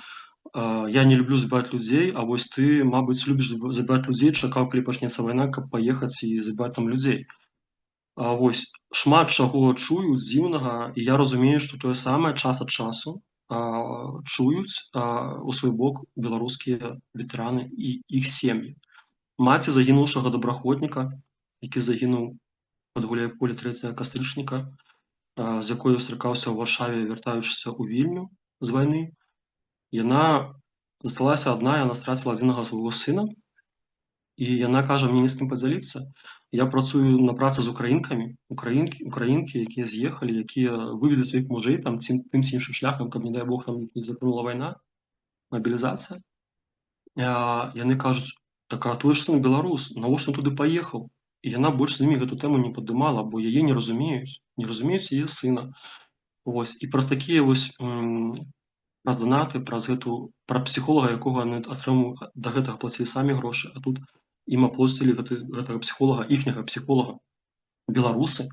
я не люблю забіваць людзей, а вось ты, мабыць, любіш забіваць людзей, чакаў, калі пачнецца вайна, каб паехаць і забіваць там людзей. Вось, шмат чаго чую дзіўнага, і я разумею, што тое самае час ад часу чуюць у свой бок беларускія ветэраны і іх сем'і. Маці загінуўшага добраахвотніка, які загінуў пад Гуляйполе 3 кастрычніка, з якой сустракаўся ў Варшаве, вяртаючыся ў Вільню з вайны, яна засталася адна, яна страціла адзінага свайго сына, і яна кажа, мне не з кім падзяліцца. Я працую на працы з украінкамі, украінкі, якія з'ехалі, якія вывелі сваіх мужэй там тым ці іншым шляхам, каб, не дай Бог, там не запынула вайна, мабілізацыя. Яны кажуць, так, а твой ж сын беларус, навошта ён туды паехаў? І яна больш з імі гэту тэму не падымала, бо яе не разумеюць яе сына. Вось, і праз такія вось, праз данаты, пра псіхолага, якога яны атрымуюць, да гэтага плацілі самі грошы, а тут ім аплоцілі гэтага псіхолага, іхняга псіхолага, беларусы,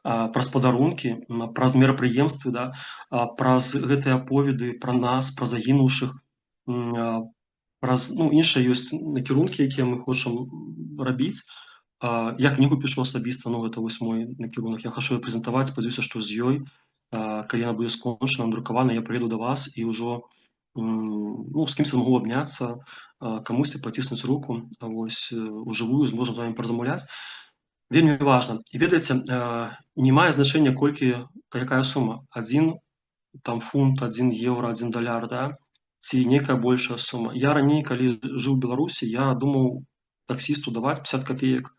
праз падарункі, праз мерапрыемствы, да, праз гэтыя аповеды пра нас, пра загінуўшых, праз іншыя ёсць накірункі, якія мы хочам рабіць. Я кнігу пішу асабіста, гэта вось мой накірунак, я хачу прэзентаваць, спадзяюся, што з ёй, калі яна будзе скончана, надрукавана, я прыеду да вас і ўжо ну, з кимось змогу абняцца, камусьці паціснуць руку, вось, ужывую зможам з вамі паразмаўляць. Вельмі важна. І ведаеце, не мае значэння, якая сума. 1 там фунт, 1 еўра, 1 даляр, да? Ці нейкая большая сума. Я раней, калі жыў у Беларусі, я думаў таксісту даваць 50 копеек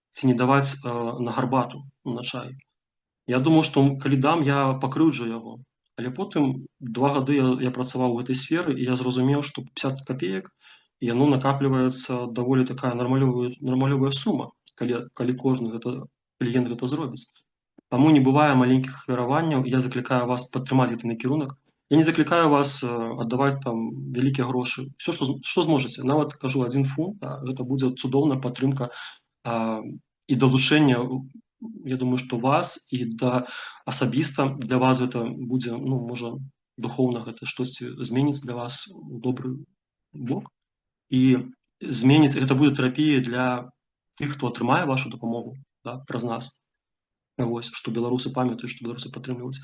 ці не даваць на гарбату, на чай. Я думаў, што калі дам, я пакрыўджу яго. Але потым 2 гады я працаваў у гэтай сферы, і я зразумеў, што 50 копеек, яно накапліваецца даволі такая нармалёвая сума, калі кожны кліент гэта зробіць. Таму не бывае маленькіх ахвяраванняў. Я заклікаю вас падтрымаць гэты накірунак. Я не заклікаю вас аддаваць там вялікія грошы. Усё, што зможаце. Нават кажу 1 фунт, гэта будзе цудоўная падтрымка і далучэнне, я думаю, што вас і асабіста для вас гэта будзе, ну, можа, духоўна гэта штосьці зменіць для вас у добры бок. І зменіць, гэта будзе тэрапія для тых, хто атрымае вашу дапамогу, да, праз нас. Вось, што беларусы памятаюць, што беларусы падтрымліваюць.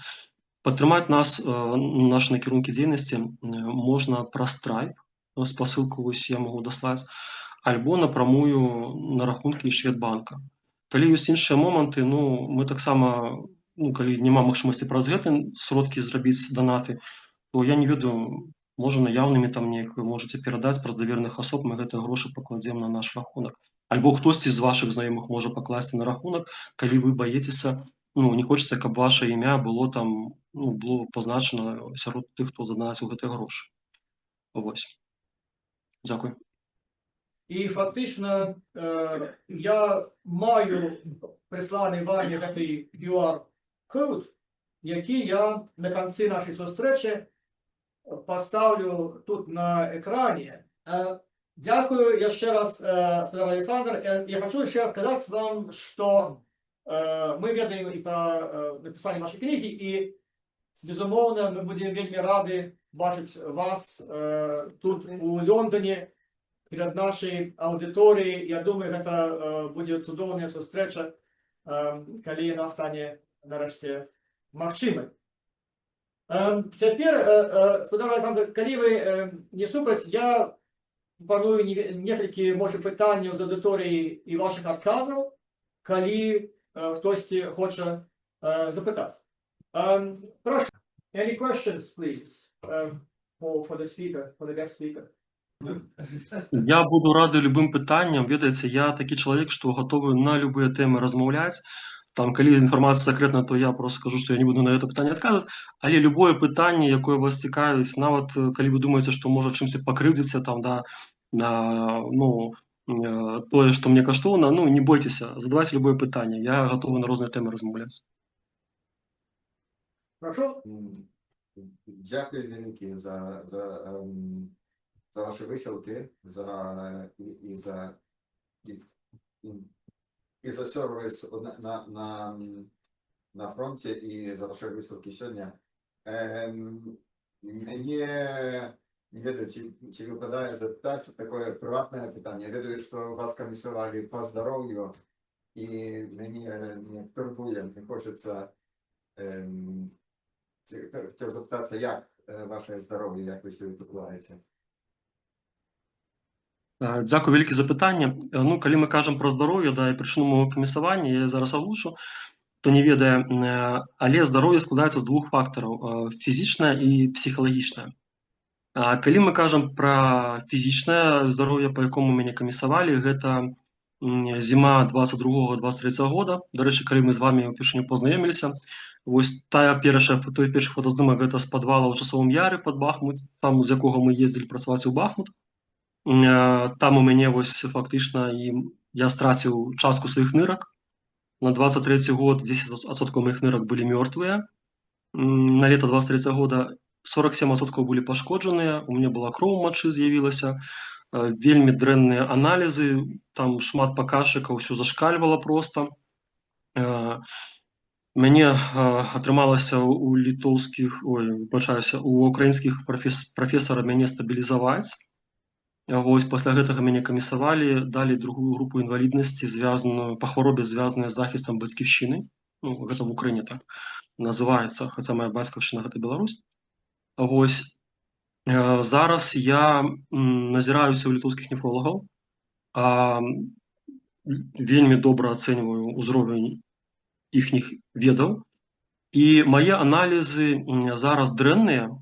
Падтрымаць нас, нашы накірункі дзейнасці можна праз Stripe, спасылку вось я магу даслаць, альбо напрамую на рахункі Шведбанка. Калі ёсць іншыя моманты, ну, мы таксама, ну, калі няма магчымасці праз гэты сродкі зрабіць данаты, то я не ведаю, можа наяўнымі там неяк вы можаце перадаць праз давераных асоб, мы гэтыя грошы пакладзем на наш рахунак. Альбо хтосьці з вашых знаёмых можа пакласці на рахунак, калі вы баецеся, ну, не хочаце, каб ваша імя было там, ну, было пазначана сярод тых, хто задонасіў гэтыя грошы. Вось. Дзякуй. І фактично я маю присланий вами такий QR-код, який я на кінці нашої зустрічі поставлю тут на екрані. Дякую я ще раз, сказав Олександр. Я хочу ще раз сказати вам, що ми ведаємо і про написання вашої книги, і, безумовно, ми будемо вельми раді бачити вас тут у Лондоні, перед нашей аудиторией. Я думаю, это будет цудоўная сустрэча, калі яна стане нарэшце магчымай. Цяпер, спадар Александр, калі вы не супраць, я планую некалькі, можа, пытанняў з аўдыторыі і вашых адказаў, калі хтосьці хоча запытаць. Прошу. Any questions, please, for the speaker, for the guest speaker? Я буду рады любым пытанням. Ведаеце, я такі чалавек, што гатовы на любыя тэмы размаўляць. Там, калі інфармацыя сакрэтна, то я просто скажу, што я не буду на гэта пытанне адказваць. Але любое пытанне, якое вас цікавіць, нават калі вы думаеце, што можа чымсьці пакрыўдзіцца там, да, на, ну, тое, што мне каштоўна, ну, не бойцеся, задавайце любое пытанне. Я гатовы на розныя тэмы размаўляць. Прошу. Дякую вельмі за ваші висілки, і за сервіс на фронті, і за ваші висілки сьогодні. Мені не ведаю, чи випадає запитати таке приватне питання. Я ведаю, що вас комісували по здоров'ю, і мені не турбує, не хочеться. Хотів запитатися, як ваше здоров'я, як ви себе почуваєте? Дзякуй вялікі за пытанне. Ну, калі мы кажам пра здароўе, да, і прычыну майго камісавання, я зараз агучу, хто не ведае, але здароўе складаецца з 2 фактараў: фізічнае і псіхалагічнае. Калі мы кажам пра фізічнае здароўе, па якому мяне камісавалі, гэта зіма 22-23 года. Дарэчы, калі мы з вамі ўпершыню пазнаёміліся, вось той першы фотаздымак гэта з падвала ў Часовым Яры пад Бахмут, там, з якога мы ездзілі працаваць у Бахмут. Там у мяне вось фактычна я страціў частку сваіх нырак. На 23 год 10% маіх нырак былі мёртвыя. На лета 23 года 47% былі пашкоджаныя, у мяне была кроў у мачы з'явілася, вельмі дрэнныя аналізы, там шмат паказчыкаў, усё зашкальвала проста. Мяне атрымалася у украінскіх прафесара мяне стабілізаваць. Вось пасля гэтага мяне камісавалі, далі другую групу інваліднасці, звязаную па хваробе, звязаную з захістам бацькаўшчыны. Ну, гэта в Украіне так называецца, хаця моя бацькаўшчына гэта Беларусь. Вось. Зараз я назіраюся ў літоўскіх нефролагаў, вельмі добра ацэньваю ўзровень іхніх ведаў, і мае аналізы зараз дрэнныя,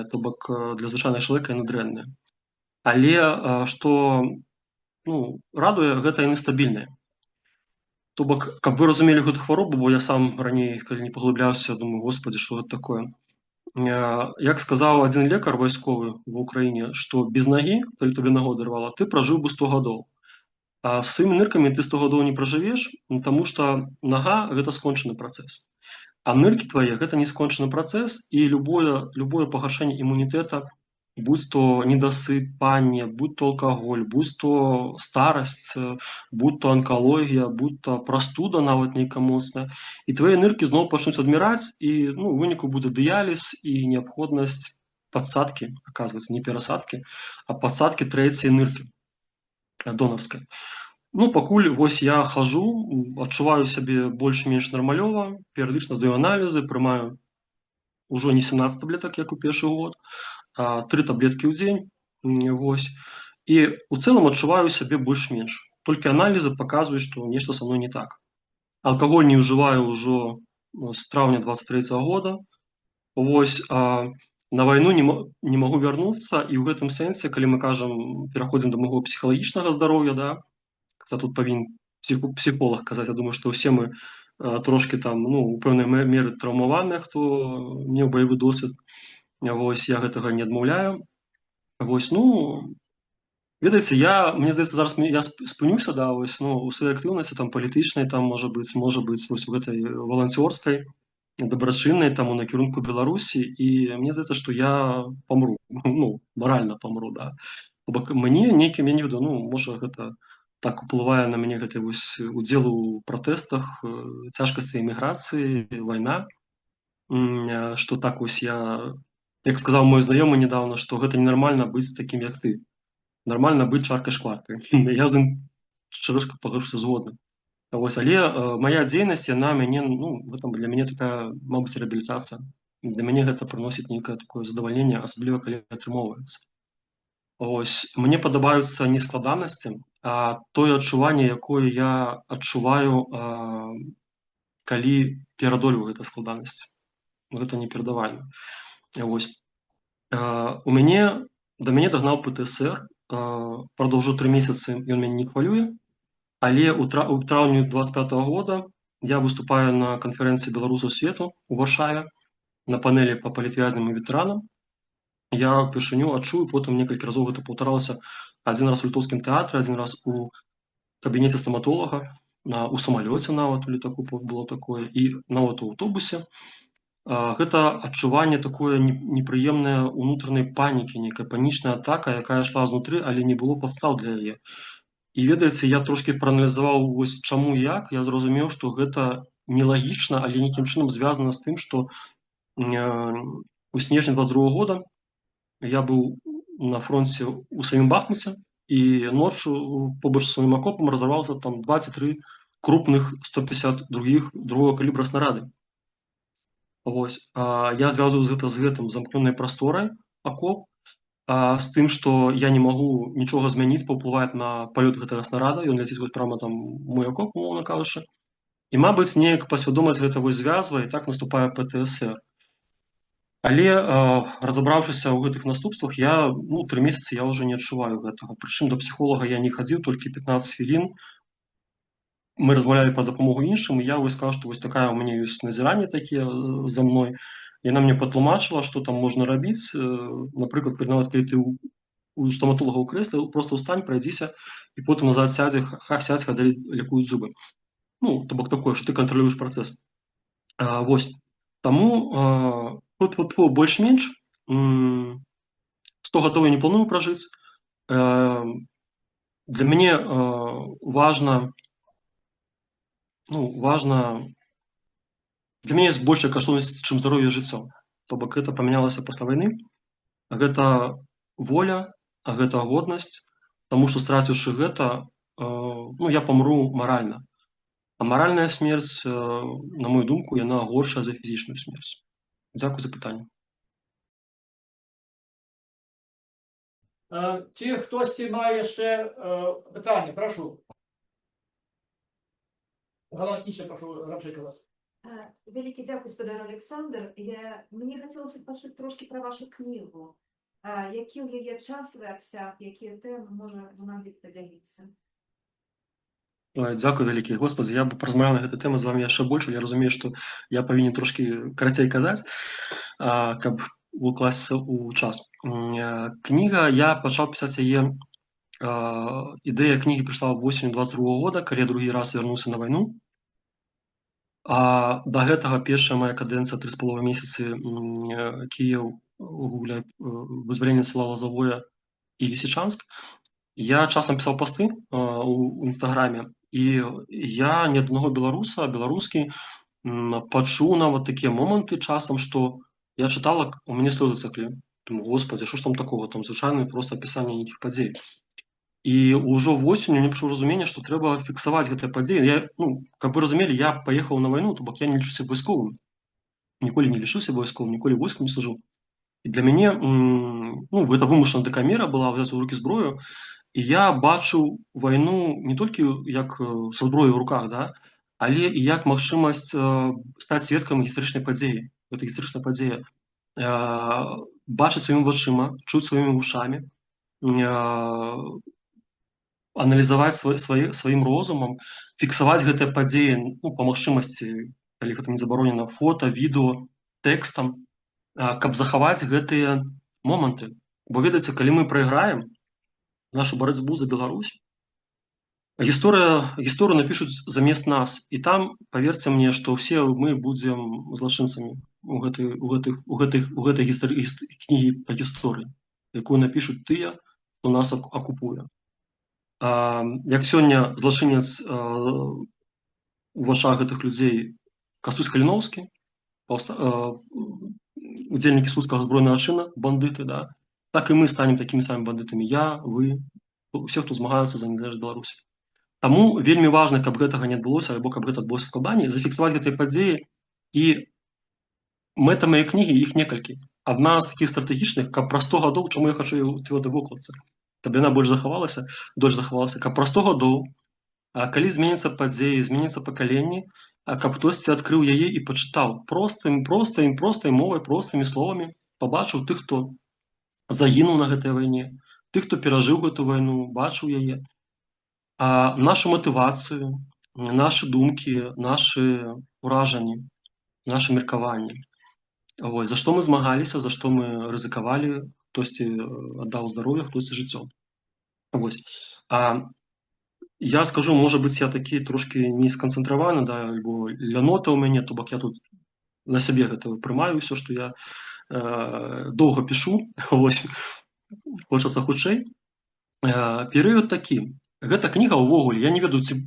то бок для звычайнага чалавека яны дрэнныя. Але што радуе, гэта яны стабільныя. То бок, каб вы разумелі гэту хваробу, бо я сам раней, калі не паглыбляўся, думаю, господи, што гэта такое. Як сказаў адзін лекар вайсковы ва ўкраіне, што без нагі, калі табе нагу адарвала, ты пражыў бы 100 гадоў. А з сваімі ныркамі ты 100 гадоў не пражывеш, таму што нага гэта скончаны працэс. А ныркі твае гэта не скончаны працэс, і любое пагаршэнне імунітэта, будь то недасыпанне, будь то алкаголь, будь то старасць, будь то анкалогія, будь то прастуда нават нейкая моцная, і твае ныркі зноў пачнуць адміраць, і у выніку будзе дыяліз і неабходнасць падсадкі, аказваецца, не перасадкі, а падсадкі трэцяй ныркі донарскай. Пакуль вось я хожу, адчуваю сябе больш-менш нармалёва, перыядычна здаю аналізы, прымаю ўжо не 17 таблетак, як у першы год, а 3 таблеткі ў дзень, вось. І ў цэлым адчуваю сябе больш-менш. Толькі аналізы паказваюць, што нешта са мной не так. Алкаголь не ўжываю ўжо з траўня 23-го года. Вось, на вайну не магу вярнуцца, і ў гэтым сэнсе, калі мы кажам, пераходзім да майго псіхалагічнага здароўя, да, тут павінен псіхолог казаць, я думаю, што ўсе мы трошки там, у пэўнай меры траўмаваныя, хто меў баявы досвед. Вось, я гэтага не адмаўляю. Вось, ведаеце, мне здаецца, зараз я спынюся, да, вось, у сваёй актыўнасці, там, палітычнай, там, можа быць, вось у гэтай валанцёрскай, дабрачыннай, там, у накірунку Беларусі, і мне здаецца, што я памру, маральна памру, да. Бо мне нейкім, я не ведаю, можа гэта так уплывае на мяне гэты вось удзел у пратэстах, цяжкасці эміграцыі, вайна, што так вось я, як сказаў мой знаёмы недавно, што гэта ненармальна быць такім, як ты. Нармальна быць чаркай шкваркай. Я з ім чарочка пагоршся згодны. Вось, але мая дзейнасць, яна мяне, для мяне такая, мабыць, рэабілітацыя. Для мяне гэта прыносіць нейкае такое задавальненне, асабліва калі атрымоўваецца. Ось, мне падабаюцца не складанасці, а тое адчуванне, якое я адчуваю, калі перадольваю гэта складанасць. Гэта неперадавальна. Вось. Да мяне дагнаў ПТСР, правда, ўжо 3 месяцы ён мяне не хвалюе, але ў траўні 25-го года я выступаю на канферэнцыі беларусаў свету ў Варшаве на панелі па палітвязням і ветэранам. Я ўпершыню адчуў, потым некалькі разоў гэта паўтаралася, адзін раз у літоўскім тэатры, адзін раз у кабінеце стаматолага, у самалёце нават у летаку было такое, і нават у аўтобусе. Гэта адчуванне такое непрыемнае унутранай панікі, нейкая панічная атака, якая ішла знутры, але не было падстаў для яе. І ведаеце, я трошкі прааналізаваў вось чаму і як, я зразумеў, што гэта нелагічна, але нейкім чынам звязана з тым, што у снежні 22-го года я быў на фронце ў сваім Бахмуце, і ноччу побач з сваім акопам разарвалася там 23 крупных 152-го калібра снарады. Вось, я звязываю гэта з гэтым замкнёнай прасторай акоп, з тым, што я не магу нічога змяніць, паўплываць на палёт гэтага снарада, ён ляціць вось прямо там мой акоп, умоўна кажучы. І, мабыць, неяк падсвядомасць гэта вось звязвае, і так наступае ПТСР. Але разабраўшыся ў гэтых наступствах, 3 месяцы я ўжо не адчуваю гэтага. Прычым да псіхолага я не хадзіў, толькі 15 хвілін. Мы размаўлялі пра дапамогу іншым, і я вось сказаў, што вось такая ў мяне ёсць назіранні такія за мной. Яна мне патлумачыла, што там можна рабіць. Напрыклад, нават калі ты у стаматолага ў крэсле, проста ўстань, прайдзіся, і потым назад сядзь, хадзі, лікуюць зубы. То бок такое, што ты кантралюеш працэс. Вось. Таму больш-менш 100 гадоў я не планую пражыць. Для мяне важна, для мяне ёсць большая каштоўнасць, чым здароўе і жыццё. То бок гэта памянялася пасля вайны. Гэта воля, гэта годнасць, таму што страціўшы гэта, я памру маральна. А маральная смерць, на мою думку, яна горшая за фізічную смерць. Дзякуй за пытанне. Ці хтось має ще питання? Прошу. Голосніше, прошу, Рамчика вас. Велике дякую, господар Олександр. Мені хотілося почути трошки про вашу книгу. Який у її часовий обсяг, які теми, може, ви нам поділитися? Дякую вялікі. Господи, я б размаўляў на гэту тэму з вами яшчэ больш. Я разумею, што я павінен трошкі карацей казаць, каб укласціся ў час. Кніга, я пачаў пісаць яе, ідэя кнігі прыйшла восенню 22 года, калі я другі раз вярнуўся на вайну. А да гэтага першая моя кадэнцыя 3,5 месяцы Кіеў, вызваленне села Лазовое і Лісічанск. Я часам пісаў пасты ў інстаграме, і я ні аднаго беларуса, беларускі пачуў нават такія моманты часам, што я чытала, у мяне слёзы цяклі. Думаю, господи, што ж там такого, там звычайна проста апісанне нейкіх падзей. І ўжо восенню мне прыйшло разуменне, што трэба фіксаваць гэтыя падзеі. Я, каб вы разумелі, я паехаў на вайну, то бок я не лічуся вайсковым. Ніколі не лічыўся вайсковым, ніколі войску не служыў. І для мяне, гэта вымушана такая мера была, взяць у рукі зброю. І я бачыў вайну не толькі як са зброяй у руках, да, але і як магчымасць стаць сведкам гістарычнай падзеі. Гэта гістарычная падзея. Бачыць сваімі вачыма, чуць сваімі вушамі, аналізаваць сваім розумам, фіксаваць гэтыя падзеі, па магчымасці, калі гэта не забаронена, фота, відэо, тэкстам, каб захаваць гэтыя моманты. Бо ведаеце, калі мы прайграем нашу барацьбу за Беларусь, гісторыю напішуць замест нас. І там, паверце мне, што ўсе мы будзем злачынцамі у гэтай кнігі па гісторыі, якую напішуць тыя, хто нас акупуе. Як сёння злачынец у вачах гэтых людзей Кастусь Каліноўскі, удзельнікі слуцкага збройнага чына, бандыты, да, так і мы станем такімі самі бандытамі. Я, вы, усе, хто змагаюцца за незалежнасць Беларусі. Таму вельмі важна, каб гэтага не адбылося, альбо каб гэта адбылося складаней, зафіксаваць гэтыя падзеі. І мэта маёй кнігі, іх некалькі. Адна з такіх стратэгічных, каб праз 100 гадоў, чаму я хачу яе твёрда выкладацца, каб яна больш захавалася, каб праз 100 гадоў, калі зменяцца падзеі, зменяцца пакаленні, каб хтосьці адкрыў яе і пачытаў простай мовай, простымі словамі, пабачыў тых, хто загінуў на гэтай вайне, тых, хто перажыў гэту вайну, бачыў яе, нашу матывацыю, нашы думкі, нашы ўражанні, нашы меркаванні. За што мы змагаліся, за што мы рызыкавалі, хтосьці аддаў здароўе, хтосьці жыццё. Я скажу, можа быць, я такі трошкі не сканцэнтраваны, да, альбо лянота ў мяне, то бок я тут на сябе гэта прымаю ўсё, што я доўга пішу, хочацца хутчэй. Перыяд такі. Гэта кніга ўвогуле, я не ведаю, ці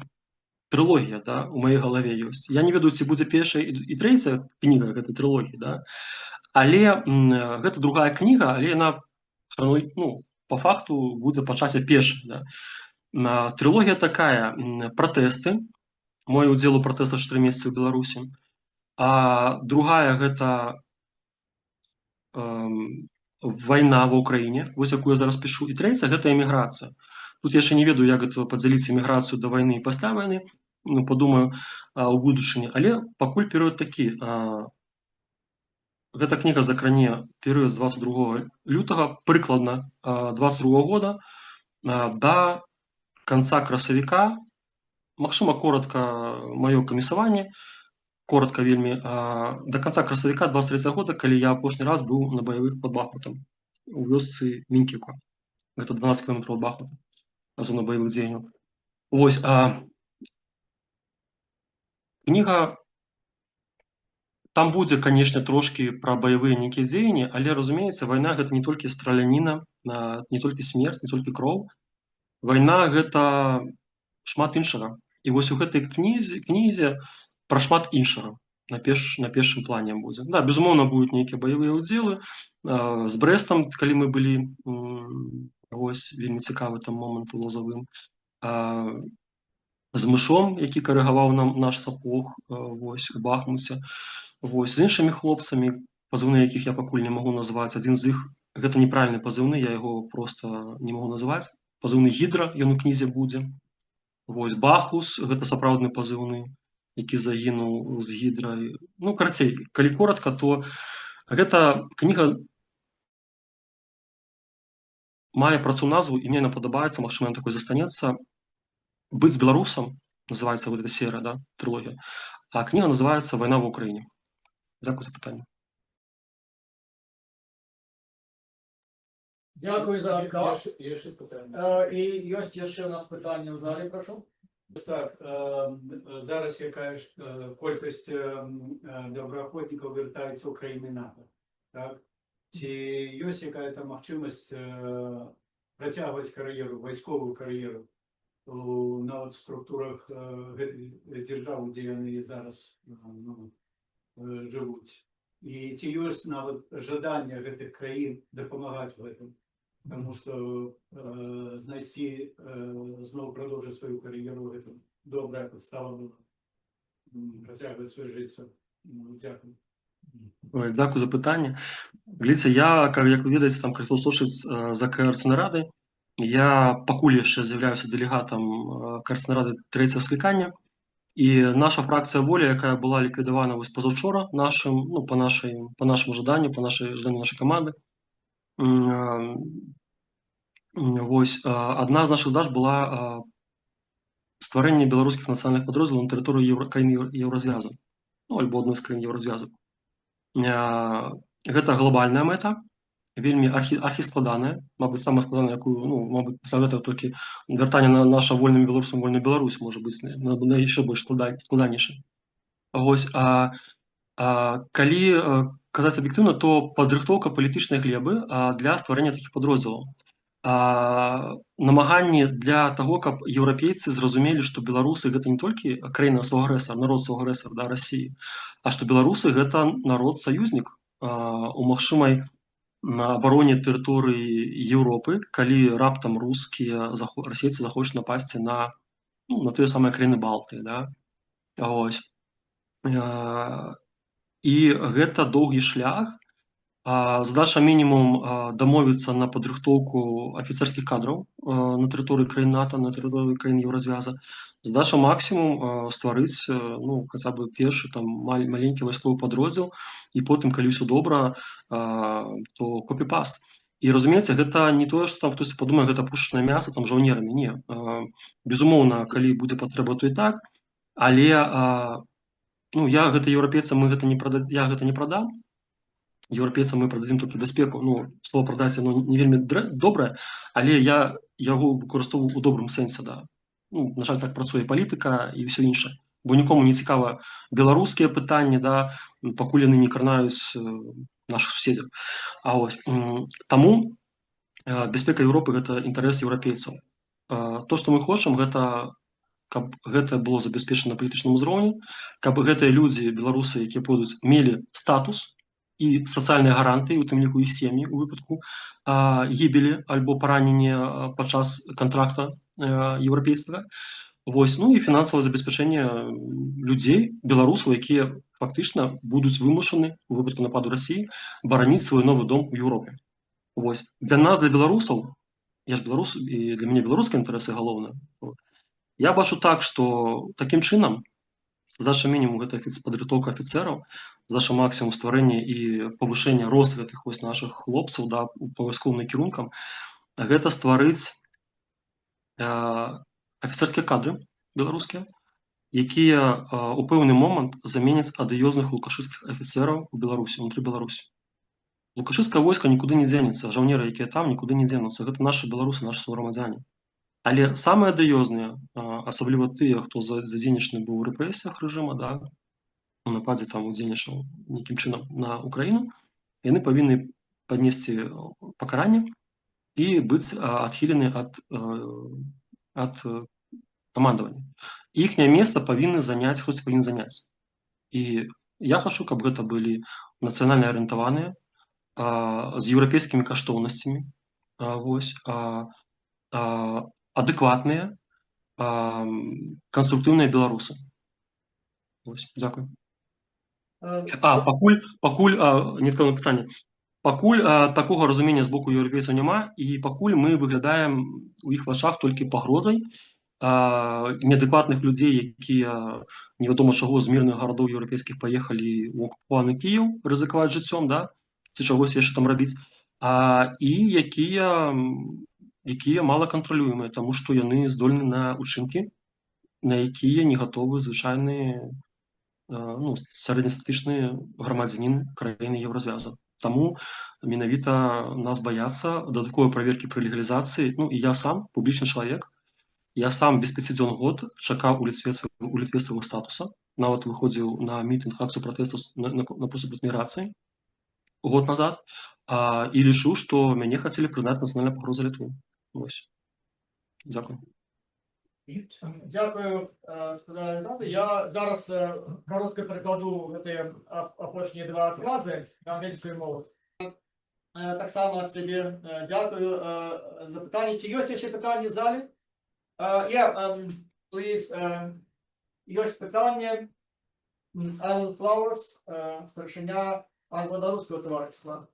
трылогія, да, у маёй галаве ёсць. Я не ведаю, ці будзе першая і трэцяя кніга гэтай трылогіі, да. Але гэта другая кніга, але яна, па факту будзе па часе першая, да. Трылогія такая: пратэсты, мой удзел у пратэстах 4 месяцы ў Беларусі. А другая гэта вайна ва ўкраіне, вось якую я зараз пішу. І трэцяя гэта эміграцыя. Тут я яшчэ не ведаю, як гэта падзяліць эміграцыю да вайны і пасля вайны, падумаю ў будучыні. Але пакуль перыяд такі. Гэта кніга закране перыяд з 22 лютага, прыкладна 22 года, да канца красавіка, магчыма, коротка маё камісаванне, коротка вельмі, да канца красавіка 23 года, калі я апошні раз быў на баявых пад Бахмутам у вёсцы Мінківка. Гэта 12 кілометраў ад Бахмута, зона баявых дзеянняў. Вось, кніга, там будзе, канешне, трошкі пра баявыя нейкія дзеянні, але, разумееце, вайна гэта не толькі страляніна, не толькі смерць, не толькі кроў. Вайна гэта шмат іншага. І вось у гэтай кнізе пра шмат іншага на першым плане будзе. Да, безумоўна, будуць нейкія баявыя ўдзелы. З Брэстам, калі мы былі, вось, вельмі цікавы там момант у Лозавым. З Мышом, які карыгаваў нам наш сапог, вось, у Бахмуце. Вось, з іншымі хлопцамі, пазыўныя якіх я пакуль не магу назваць. Адзін з іх Гэта неправільны пазыўны, я яго проста не магу называць. Пазыўны гідра, ён у кнізе будзе. Вось Бахус, гэта сапраўдны пазыўны, які загінуў з гідрай. Ну, карацей, калі коротка, то гэта кніга мае працу-назву, і мне яна падабаецца, магчыма, ён такой застанецца. «Быць беларусам» называецца вот эта серыя, да, трылогія. А кніга называецца «Вайна в Украіне». Дзякуй за пытанне. Дякую за адказ. Є ще питання. І є ще у нас питання в залі, прошу. Так, зараз яка ж кількість доброохотників вертається в країни НАТО, так? Чи є яка можливість протягувати кар'єру, військову кар'єру на от структурах держав, де вони зараз живуть? І чи є навіть жадання цих країн допомагати в цьому? Тому що знайти, знову продовжити свою кар'єру, це добра підстава була протягувати своє життя. Дякую. Ой, дзякуй за пытанне. Гліце, я, як вы ведаеце, там хто слушаць за Каэрцэнарады, я пакуль яшчэ з'яўляюся дэлегатам Каэрцэнарады трэцяга склікання, і наша фракцыя «Воля», якая была ліквідавана вось пазаўчора нашым, ну, по нашаму жаданню, по жаданню нашай каманды, вось адна з нашых задач была стварэнне беларускіх нацыянальных падроздзелаў на тэрыторыі краін Еўразвязу, ну, альбо адной з краін Еўразвязу. Гэта глобальная мэта, вельмі архіскладаная, мабыць, самая складаная, якую, ну, мабыць, пасля гэтага толькі вяртанне на наша вольным беларусам вольную Беларусь можа быць яшчэ больш складанейшая. Вось, калі казаць аб'ектыўна, то падрыхтоўка палітычнай глебы для стварэння такіх падроздзелаў. Намаганні для таго, каб еўрапейцы зразумелі, што беларусы гэта не толькі краіна суагрэсар, народ суагрэсар, да, Расіі, а што беларусы гэта народ-саюзнік у магчымай абароне тэрыторыі Еўропы, калі раптам расейцы захочуць напасці на тыя самыя краіны Балтыі, да. Ось. І гэта доўгі шлях. Задача мінімум дамовіцца на падрыхтоўку афіцэрскіх кадраў на тэрыторыі краін НАТО, на тэрыторыі краін Еўразвяза. Задача максімум стварыць, ну, хаця бы першы там маленькі вайсковы падроздзел, і потым, калі ўсё добра, то копі-паст. І, разумееце, гэта не тое, што там хтосьці падумае, гэта пушачнае мяса там жаўнерамі, не. Безумоўна, калі будзе патрэба, то і так, але ну, я гэта еўрапейцам я гэта не прадам. Еўрапейцам мы прададзім толькі бяспеку. Ну, слова прадаць, оно не вельмі добрае, але я яго выкарыстоўваю ў добрым сэнсе, да. Ну, на жаль, так працуе палітыка і ўсё іншае. Бо нікому не цікава беларускія пытанні, да, пакуль яны не кранаюць нашых суседзяў. Ось. Таму бяспека Еўропы гэта інтарэс еўрапейцаў. То, што мы хочам, гэта каб гэта было забяспечана на палітычным узроўні, каб гэтыя людзі, беларусы, якія пойдуць, мелі статус і сацыяльныя гарантыі, у тым ліку іх сем'і у выпадку гібелі альбо паранення падчас кантракта еўрапейскага. Вось, ну і фінансавае забеспячэнне людзей, беларусаў, якія фактычна будуць вымушаны у выпадку нападу Расіі бараніць свой новы дом у Еўропе. Вось. Для нас, для беларусаў, я ж беларус, і для мяне беларускія інтарэсы галоўныя. Я бачу так, што такім чынам задача мінімум гэта падрыхтоўка афіцэраў, задача максімум стварэння і павышэння рост гэтых вось нашых хлопцаў, да, па вайсковым накірункам, гэта стварыць афіцэрскія кадры беларускія, якія у пэўны момант заменяць адыёзных лукашысцкіх афіцэраў у Беларусі, унутры Беларусі. Лукашысцкае войска нікуды не дзенецца, жаўнеры, якія там, нікуды не дзенуцца. Гэта нашы беларусы, нашы суграмадзяне. Але самыя адыёзныя, асабліва тыя, хто задзейнічаны быў у рэпрэсіях рэжыма, да, у нападзе там удзельнічаў нейкім чынам на Украіну, яны павінны паднесці пакаранне і быць адхілены ад камандавання. Іхняе месца павінны заняць, хтосьці павінен заняць. І я хачу, каб гэта былі нацыянальна арыентаваныя, з еўрапейскімі каштоўнасцямі, вось, адэкватныя, канструктыўныя беларусы. Вось, дзякуй. Пакуль не адказана пытанне. Пакуль такога разумення з боку еўрапейцаў няма, і пакуль мы выглядаем у іх вачах толькі пагрозай неадэкватных людзей, якія невядома чаго з мірных гарадоў еўрапейскіх паехалі ў акупаваны Кіеў рызыкаваць жыццём, да, ці чагось яшчэ там рабіць, і якія мала кантралюемыя, таму што яны здольны на ўчынкі, на якія не гатовы звычайны сярэднестатычны грамадзянін краіны Еўразвяза. Таму менавіта нас баяцца дадатковай праверкі пры легалізацыі. Ну і я сам публічны чалавек, я сам без 5 дзён год чакаў у Літве свайго статуса, нават выходзіў на мітынг акцыю пратэсту на посуд міграцыі год назад, і лічу, што мяне хацелі прызнаць нацыянальнай пагрозай Літвы. Вось. Дзякую. Дякую, господа Олександр. Я зараз коротко перекладу гэтыя апошнія два адказы на англійскую мову. Так само ад сябе дякую за пытанне. Ці ёсць яшчэ пытанні в зале? Please, ёсць пытанне. Alan Flowers, старшыня англо-беларускага таварыства.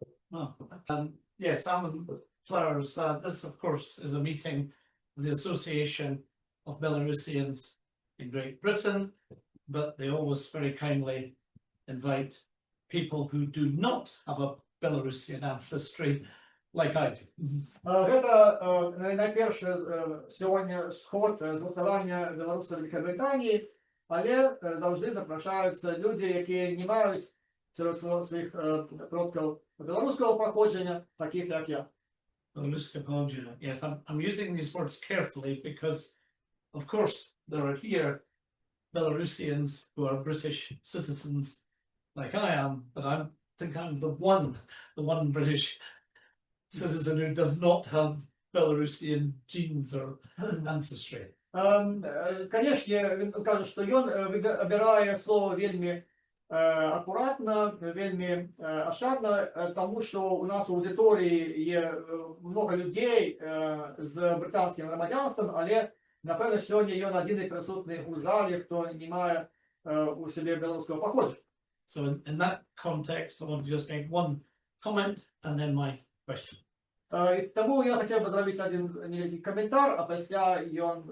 Yes, Alan Flowers. This, of course, is a meeting of the Association of Belarusians in Great Britain, but they always very kindly invite people who do not have a Belarusian ancestry like I do. Гэта найперш сёння сход згуртавання беларусаў Вялікабрытаніі, але заўжды запрашаюцца людзі, якія не маюць сярод сваіх продкаў беларускага паходжання, такіх як я. Yes, I'm using these words carefully because, of course, there are here Belarusians who are British citizens like I am, but I think I'm the one British citizen who does not have Belarusian genes or ancestry. Канешне, він каже, што ён абірае слово вельмі акуратна, вельмі ашчадна, таму што у нас у аўдыторыі є много людзей з брытанскім грамадзянствам, але напэўна, сёння ён адзіны прысутны ў зале, хто не мае у сябе беларускага паходжання. So in that context, I want to just make one comment and then my question. Таму я хацеў бы зрабіць адзін невялікі каментар, а пасля ён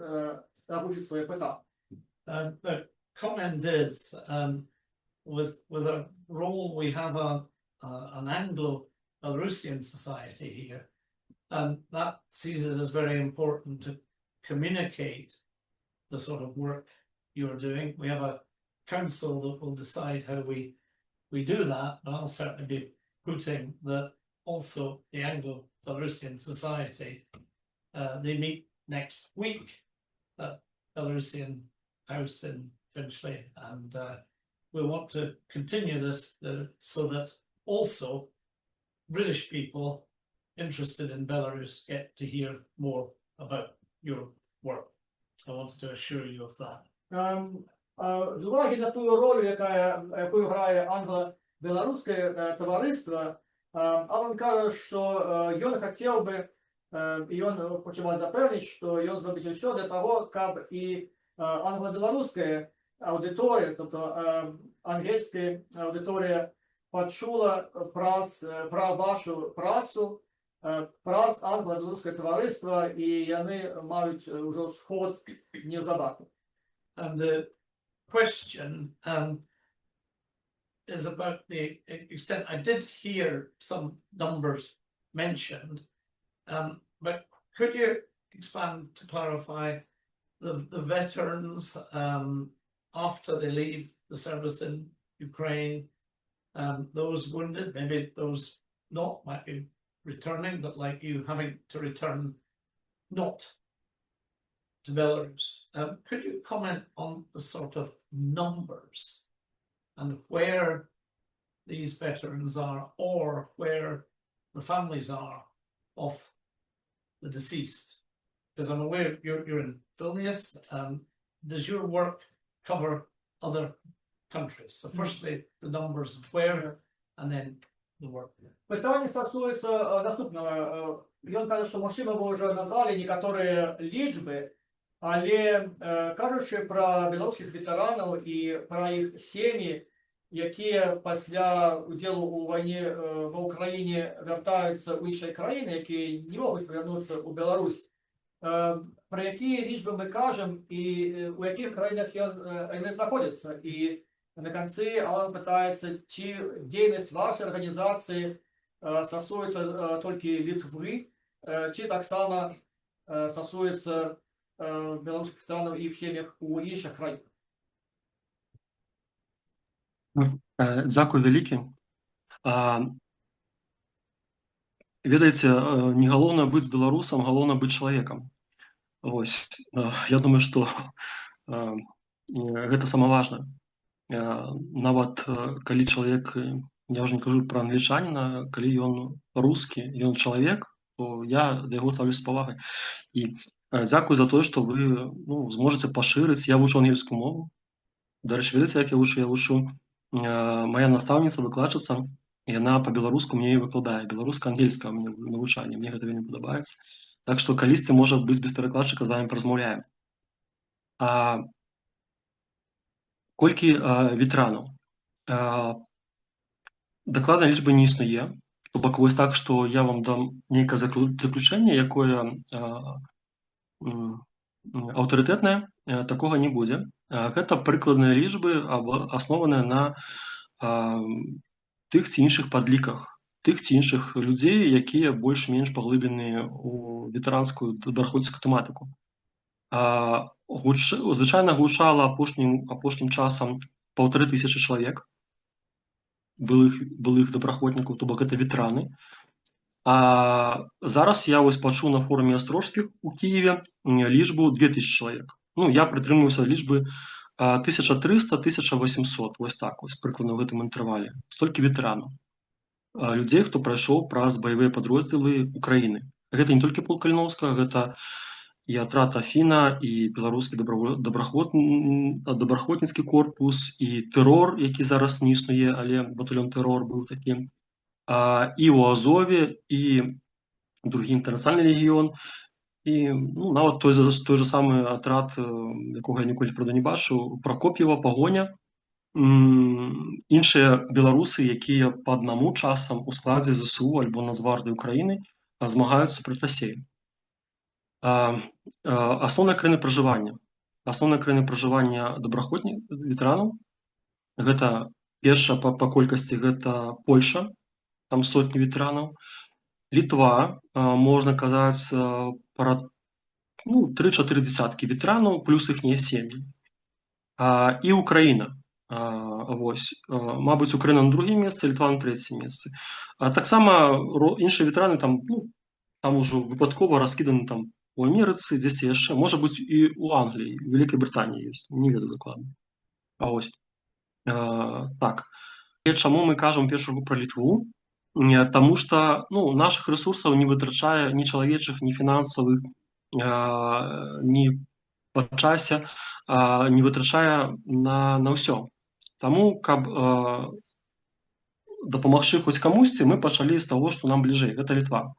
агучыць свае пытанні. The comment is, with a role we have an Anglo-Belarusian society here, and that sees it as very important to communicate the sort of work you're doing. We have a council that will decide how we do that, and I'll certainly be putting that also the Anglo-Belarusian society, they meet next week at Belarusian House in Finchley, and we want to continue this so that also British people interested in Belarus get to hear more about your work. I wanted to assure you of that. З уваги на ту роль, яку грає англо-беларускае таварыства, Алан каже, што ён хацеў бы, і ён хоча вас запэўніць, што ён зробіць усё для таго, каб і англо-беларуская аўдыторыя, тобто ангельская аўдыторыя пачула пра вашу працу, праз англо-беларускае таварыства, і яны маюць ужо сход неўзабаве. And the question is about the extent. I did hear some numbers mentioned, but could you expand to clarify the veterans after they leave the service in Ukraine, those wounded, maybe those not might be returning, but like you having to return not to Belarus. Could you comment on the sort of numbers and where these veterans are, or where the families are of the deceased? Because I'm aware you're in Vilnius. Does your work cover other countries? So firstly, the numbers of where, and then the work. Пытанне стосуецца наступнага. Ён каже, што магчыма вы ўжо назвалі некаторыя лічбы, але кажучы пра беларускіх ветэранаў і пра іх сем'і, якія пасля удзелу ў вайне ва ўкраіне вяртаюцца ў іншыя краіны, якія не могуць павярнуцца ў Беларусь. Пра якія лічбы мы кажам і у якіх краінах яны знаходзяцца? І на канцы Алан пытаецца, ці дзейнасць вашай арганізацыі стасуецца толькі Літвы, ці таксама стасуецца беларускіх ветэранаў і іх сем'ях у іншых краінах. Дзякуй вялікі. Ведаеце, не галоўна быць беларусам, галоўна быць чалавекам. Вось. Я думаю, што гэта сама важнае. Нават калі чалавек, я ўжо не кажу пра англічаніна, калі ён рускі, ён чалавек, то я да яго стаўлюся з павагай. І дзякуй за тое, што вы зможаце пашырыць. Я вучу ангельскую мову. Дарэчы, ведаеце, як я вучу? Я вучу, мая настаўніца, выкладчыца, яна па-беларуску мне выкладае. Беларуска-ангельскае у мяне навучанне. Мне гэта вельмі падабаецца. Так што калісьці, можа быць, без перакладчыка з вамі паразмаўляем. Колькі ветэранаў? Дакладнай лічбы не існуе. То бок вось так, што я вам дам нейкае заключэнне, якое аўтарытэтнае, такога не будзе. Гэта прыкладныя лічбы, аснованыя на тых ці іншых падліках, тых ці іншых людзей, якія больш-менш паглыбленыя ў ветэранскую добраахвотніцкую тэматыку. Звычайна гучала апошнім часам 1500 чалавек былых добраахвотнікаў, то бок гэта ветэраны. Зараз я вось пачуў на форуме Астрожскіх у Кіеве лічбу 2000 чалавек. Я прытрымліваюся лічбы 1300-1800, вось так, вось прыкладна ў гэтым інтэрвале. Столькі ветэранаў. Людзей, хто прайшоў праз баявыя падроздзелы Украіны. Гэта не толькі полк Каліноўскага, гэта і атрад Афіна, і беларускі добраахвотніцкі корпус, і тэрор, які зараз не існуе, але батальён тэрор быў такі. І ў Азове, і другі інтэрнацыянальны легіён, і нават той же самы атрад, якога я ніколі, правда, не бачыў, Прокоп'ева, Пагоня, іншыя беларусы, якія па аднаму часам у складзе ЗСУ альбо Нацгвардыі Украіны змагаюцца супраць Расіі. Асноўныя краіны пражывання. Асноўныя краіны пражывання ветэранаў. Гэта першая па колькасці, гэта Польша, там сотні ветэранаў. Літва, можна казаць, пара 3-4 дзясяткі ветэранаў, плюс іхнія сем'і. І Украіна. Вось. Мабыць, Украіна на другім месцы, Літва на трэцім месцы. Таксама іншыя ветэраны там ужо выпадкова раскіданы там у Амерыцы, дзесьці яшчэ, можа быць, і ў Англіі, у Вялікай Брытаніі ёсць, не ведаю дакладна. Вось. Так. Чаму мы кажам першую пра Літву? Таму што нашых рэсурсаў не вытрачае ні чалавечых, ні фінансавых, ні па часе, не вытрачае на ўсё. Таму, каб дапамагчы хоць камусьці, мы пачалі з таго, што нам бліжэй, гэта Літва.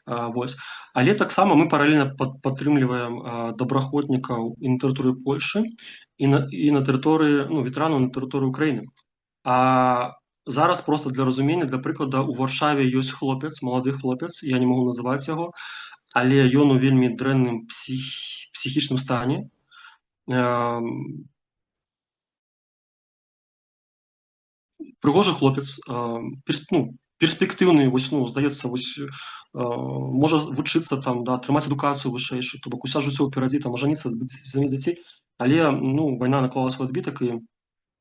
Але таксама мы паралельна падтрымліваем добраахвотнікаў і на тэрыторыі Польшы, і на тэрыторыі ветэранаў на тэрыторыі Украіны. Зараз проста для разумення, для прыклада, у Варшаве ёсць хлопец, малады хлопец, я не магу называць яго, але ён у вельмі дрэнным псіхічным стане. Прыгожы хлопец, перспектыўны, здаецца, можа вучыцца, атрымаць адукацыю вышэйшую, то бок уся жыццё ўперадзі, ажаніцца, замець дзяцей, але вайна наклала свой адбітак, і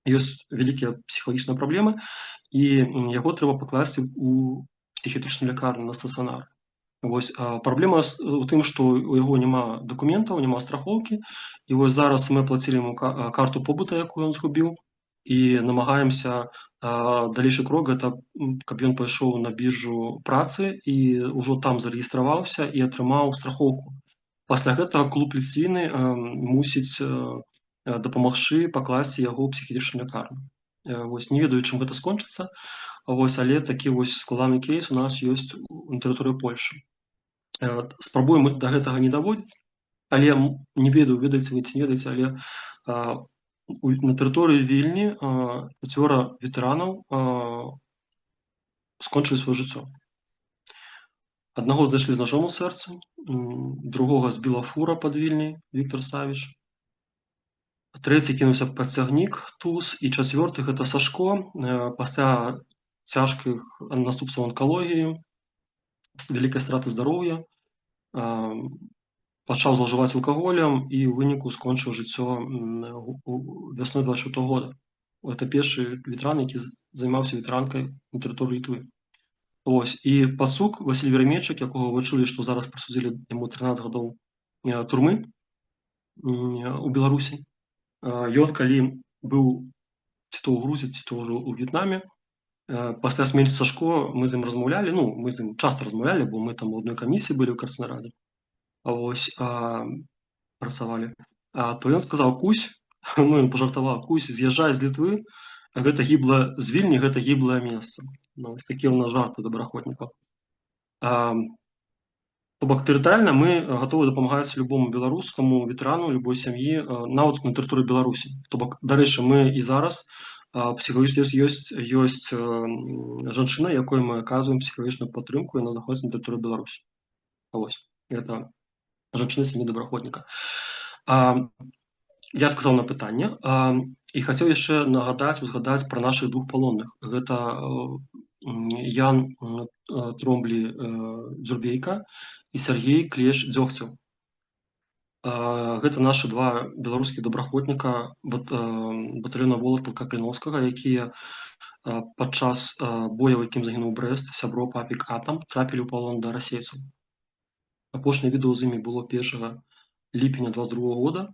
ёсць вялікія псіхалагічныя праблемы, і яго трэба пакласці ў псіхіятрычную лякарню, на стацыянар. Вось, праблема ў тым, што ў яго няма дакументаў, няма страхоўкі, і вось зараз мы аплацілі яму карту побыта, якую ён згубіў, і намагаемся далейшы крок, гэта каб ён пайшоў на біржу працы і ўжо там зарэгістраваўся і атрымаў страхоўку. Пасля гэтага клуб Ліцвіны мусіць дапамагчы пакласці яго ў псіхіятрычную лякарню. Вось, не ведаю, чым гэта скончыцца, але такі складаны кейс у нас ёсць на тэрыторыі Польшы. Спрабуем да гэтага не даводзіць, але не ведаю, ведаеце вы ці не ведаеце, але на тэрыторыі Вільні 4 ветэранаў скончылі сваё жыццё. Аднаго знайшлі з ножом у сэрцы, другога збіла фура пад Вільняй, Віктор Савіч. Трэці кінуўся пад цягнік туз, і чацвёрты гэта Сашко пасля цяжкіх наступстваў онкалогіі, з вялікай страты здароўя, пачаў злоўжываць алкаголем і ў выніку скончыў жыццё вясной 24 года. Гэта першы ветэран, які займаўся ветэранкай на тэрыторыі Літвы. Вось. І пацук Васіль Веремейчык, якога вы чулі, што зараз прысудзілі яму 13 гадоў турмы у Беларусі. Ён калі быў ці то ў Грузіі, ці то ў В'етнаме, пасля смерці Сашко мы з ім размаўлялі, мы з ім часта размаўлялі, бо мы там у адной камісіі былі ў Карцінарады. Вось, працавалі. То ён сказаў: Кусь, ён пажартаваў: Кусь, з'язджай з Літвы, гэта гіблае, з Вільні гэта гіблае месца. Вось такі ў нас жарты добраахвотнікаў. То бок тэрытарыяльна мы гатовы дапамагаць любому беларускаму ветэрану, любой сям'і, нават на тэрыторыі Беларусі. То бок, дарэчы, мы і зараз псіхалагічна ёсць жанчына, якой мы аказваем псіхалагічную падтрымку, яна знаходзіцца на тэрыторыі Беларусі. Вось, гэта жанчына сям'і добраахвотніка. Я адказаў на пытанне і хацеў яшчэ узгадаць пра нашых двух палонных. Гэта Ян Тромблі Дзюрбейка і Сергей Клеш Дзёгцеў. Гэта нашы два беларускіх добраахвотніка батальёна Волат Палка Каліноўскага, якія падчас боя, у якім загінуў Брэст, сябро Папік Атам, трапілі ў палон да расейцаў. Апошняе відэо з імі было 1 ліпеня 22 года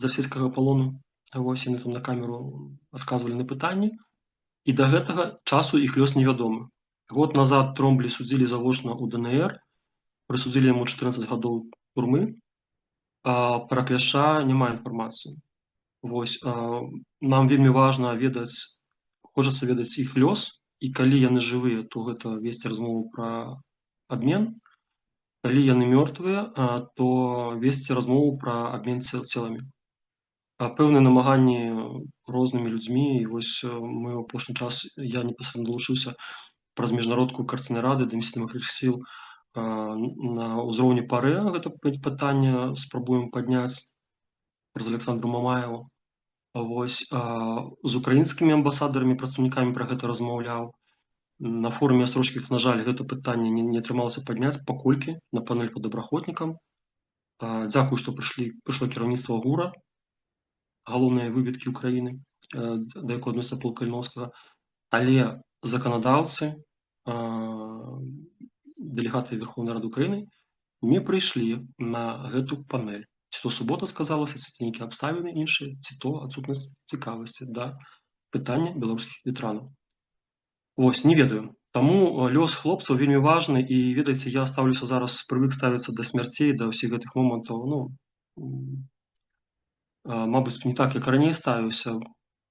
з расійскага палону. Вось, яны там на камеру адказвалі на пытанні. І да гэтага часу іх лёс невядомы. Год назад Тромблі судзілі завочна ў ДНР, прысудзілі яму 14 гадоў турмы, пра Кляша няма інфармацыі. Вось, нам вельмі важна ведаць, хочацца ведаць іх лёс, і калі яны жывыя, то гэта весці размову пра абмен. Калі яны мёртвыя, то весці размову пра абмен целамі. Пэўныя намаганні рознымі людзьмі, і вось мы ў апошні час, я непасрэдна далучыўся праз міжнародку Карцінарады да місцевых сіл на ўзроўні ПАРЭ, гэта пытанне спрабуем падняць праз Александру Мамаеву. Вось, з украінскімі амбасадарамі, прадстаўнікамі пра гэта размаўляў. На форуме Астрожскіх, на жаль, гэта пытанне не атрымалася падняць, паколькі на панель па добраахвотнікам. Дзякую, што прышло кіраўніцтва ГУРа, галоўныя выведкі ўкраіны, да якой адносіцца полк Каліноўскага, але заканадаўцы, дэлегаты Верховнай Рады Украіны не прыйшлі на гэту панель. Ці то субота сказалася, ці то нейкія абставіны іншыя, ці то адсутнасць цікавасці да пытання беларускіх ветэранаў. Вось, не ведаю. Таму лёс хлопцаў вельмі важны, і, ведаеце, я стаўлюся зараз, прывык ставіцца да смярцей, да ўсіх гэтых момантаў, мабыць, не так, як раней ставіўся,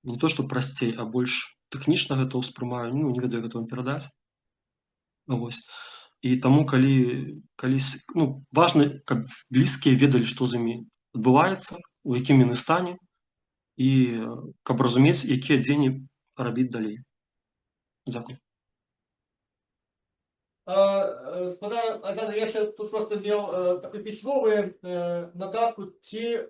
не то, што прасцей, а больш тэхнічна гэта ўспрымаю, не ведаю, гэта вам перадаць. Вось. І таму, калі важна, каб блізкія ведалі, што з імі адбываецца, у якім яны стане, і каб разумець, якія дзеянні рабіць далей. Дякую. Господа, я ще тут просто имел такую письмовую нотатку, ці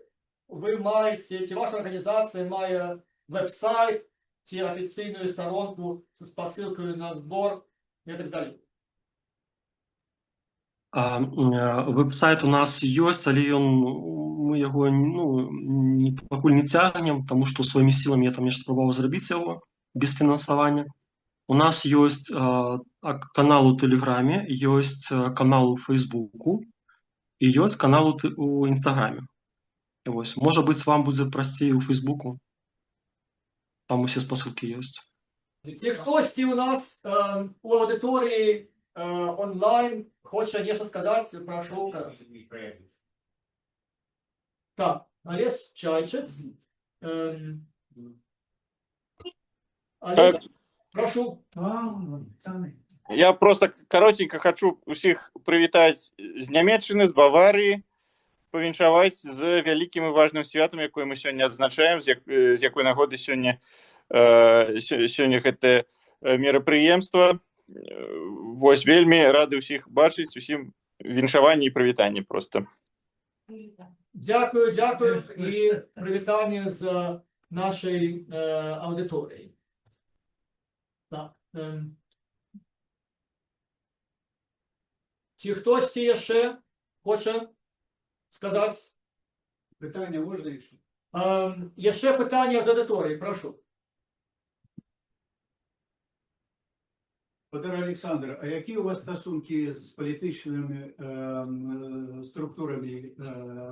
ви маєте, ці ваша організація має веб-сайт, ці офіційну сторонку з посилкою на збор і так далі. Веб-сайт у нас ёсць, але мы яго пакуль не цягнем, таму што сваімі сіламі я там нешта спрабаваў зрабіць яго без фінансавання. У нас ёсць канал у Тэлеграме, ёсць канал у Фейсбуку і ёсць канал у Інстаграме. Вось, можа быць, вам будзе прасцей у Фейсбуку. Там усе спасылкі ёсць. Ці хтосьці у нас у аудиторії онлайн хоче нешта сказаць, прашу. Так, Олесь Чайчец. Олесь, прошу. Я просто коротенько хочу усіх прывітаць з Нямецчыны, з Баварыі, павіншаваць з вялікім і важным святам, якое мы сёння адзначаем, з якой нагоды сёння гэтае мерапрыемства. Вось вельмі рады ўсіх бачыць, усім віншаванні і прывітанні проста. Дякую, дякую і привітання з нашої аудиторії. Так. Чи хтось ще хоче сказати? Питання можна ще? Є ще питання з аудиторії, прошу. Федор Олександр, а які у вас стосунки з політичними структурами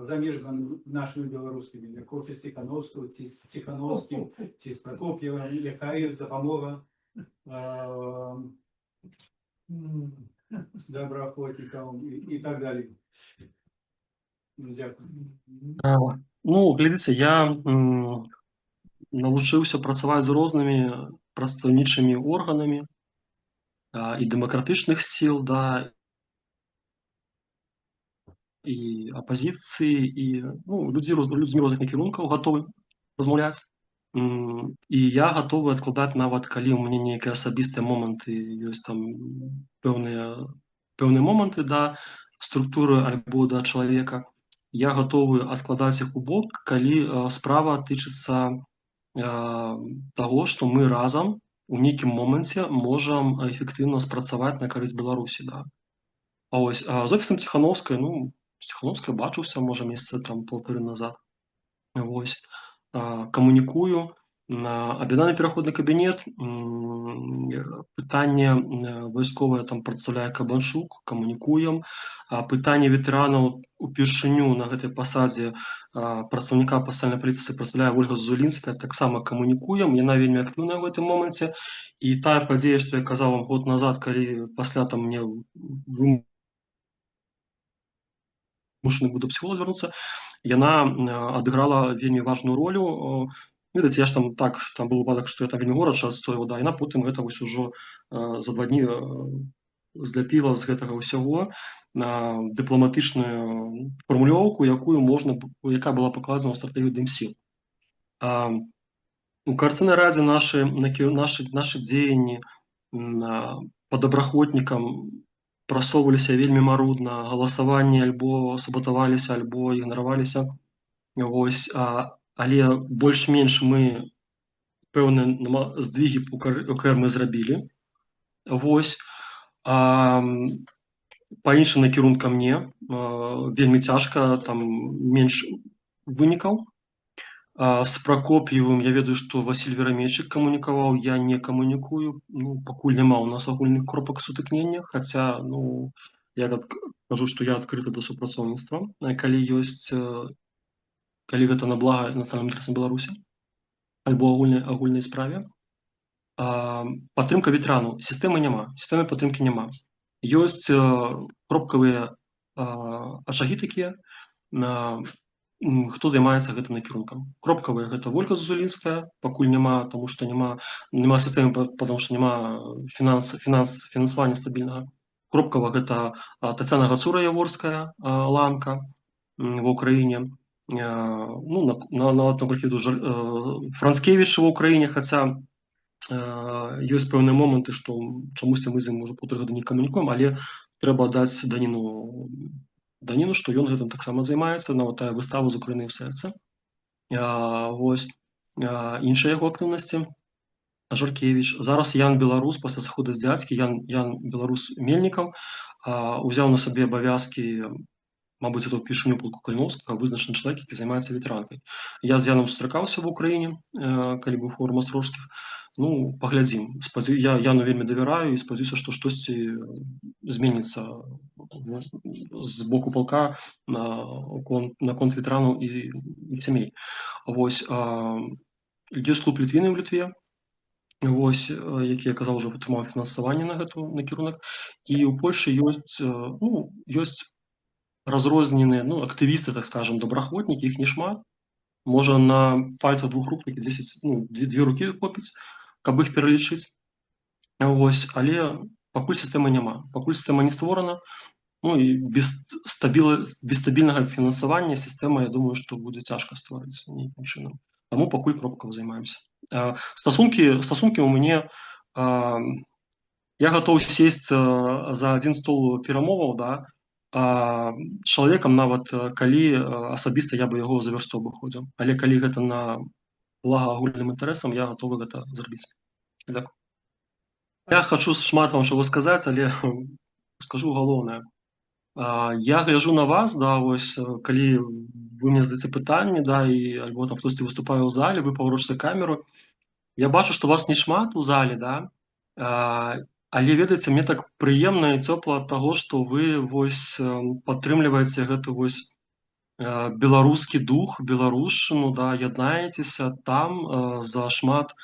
заміжними нашими білоруськими, як офіс Тихановського, з Тихановським, з Прокоп'євим, яка є допомога доброохотникам і так далі? Дякую. Ну, глядзіце, я навучыўся працаваць з рознымі прадстаўнічымі органамі і дэмакратычных сіл, да, і апазіцыі, і людзі розных накірункаў гатовы размаўляць. І я гатовы адкладаць нават, калі ў мяне нейкія асабістыя моманты, ёсць там пэўныя моманты да структуры альбо да чалавека. Я гатовы адкладаць іх у бок, калі справа тычыцца таго, што мы разам у нейкім моманце можам эфектыўна спрацаваць на карысць Беларусі. Да. А ось з офісам Тихановскай, з Тихановскай бачыўся, можа, месяца там 1,5 назад. Вось. Камунікую. Аб'яднаны пераходны кабінет, пытанне вайсковае там прадстаўляе Кабанчук, камунікуем. Пытанне ветэранаў упершыню на гэтай пасадзе прадстаўніка пасальнай палітыцы прадстаўляе Ольга Зулінская, таксама камунікуем, яна вельмі актыўная ў гэтым моманце. І тая падзея, што я казаў вам год назад, калі пасля там мне вымушаны буду псіхолог звярнуцца, яна адыграла вельмі важную ролю. Ведаеце, я ж там так, там быў выпадак, што я там вельмі горача адстойваў, да, яна потым гэта вось ужо за 2 дні зляпіла з гэтага ўсяго дыпламатычную фармулёўку, якая была пакладзена ў стратэгію дымсіл. У Координаційнай радзе нашы дзеянні па добраахвотнікам прасоўваліся вельмі марудна, галасаванні альбо саботаваліся, альбо ігнараваліся. Вось, але больш-менш мы пэўныя здвігі УКР мы зрабілі. Вось. Па іншым накірункам не. Вельмі цяжка, там менш вынікаў. З Прокоп'евым я ведаю, што Васіль Верамейчык камунікаваў, я не камунікую. Пакуль няма ў нас агульных кропак сутыкнення, хаця, я кажу, што я адкрыты да супрацоўніцтва, калі гэта на блага нацыянальным інтарэсам Беларусі альбо агульнай справе. Падтрымка ветэранаў. Сістэмы падтрымкі няма. Ёсць кропкавыя ачагі такія, хто займаецца гэтым накірункам. Кропкавыя гэта Ольга Зулінская, пакуль няма, таму што няма сістэмы, потому што няма фінансавання стабільнага. Кропкава гэта Тацяна Гацура-Яворская, ланка ва ўкраіне. Нават Францкевіч ва ўкраіне, хаця ёсць пэўныя моманты, што чамусьці мы з ім уже 1,5 гады не камунікуем, але трэба даць даніну, што ён гэтым таксама займаецца, нават тая выстава з Украінай у сэрцы. Вось. Іншыя яго актыўнасці. Жаркевіч. Зараз Ян Беларус, пасля сыходу з дзядзькі, Ян Беларус Мельнікаў, узяў на сабе абавязкі, мабыць, это ўпершыню полку Каліноўскага, вызначаны чалавек, які займаецца ветэранкай. Я з Янам сустракаўся ва ўкраіне, калі быў форум Астрожскіх. Паглядзім. Я Яну вельмі давяраю і спадзяюся, што штосьці зменіцца з боку палка наконт ветэранаў і сямей. Вось. Ёсць клуб Літвіны ў Літве, вось, які, я казаў, ужо атрымаў фінансаванне на гэты накірунак. І ў Польшы ёсць разрозненыя, актывісты, так скажем, добраахвотнікі, іх не шмат. Можа на пальцах 2 рук, 2 рукі хопіць, каб іх пералічыць. Вось, але пакуль сістэмы няма. Пакуль сістэма не створана, Ну і без стабільного фінансування система, я думаю, що буде тяжко створитися ніяким чином. Тому покуль кропкою займаємося. Стосунки у мене, я готов сесть за один стол перамоваў, да, чалавекам нават калі асабіста я бы яго за вярсту абыходзіў. Але калі гэта на блага агульным інтарэсам, я гатовы гэта зрабіць. Дякую. Я хочу шмат вам чаго сказаць, але скажу галоўнае. Я гляджу на вас, да, вось, калі вы мне задаце пытанні, да, і альбо там хтосьці выступае ў зале, вы паварочыце камеру, я бачу, што вас не шмат у зале, да, але ведаеце, мне так прыемна і цёпла ад таго, што вы вось падтрымліваеце гэты вось беларускі дух, беларушчыну, да, яднаецеся там за шмат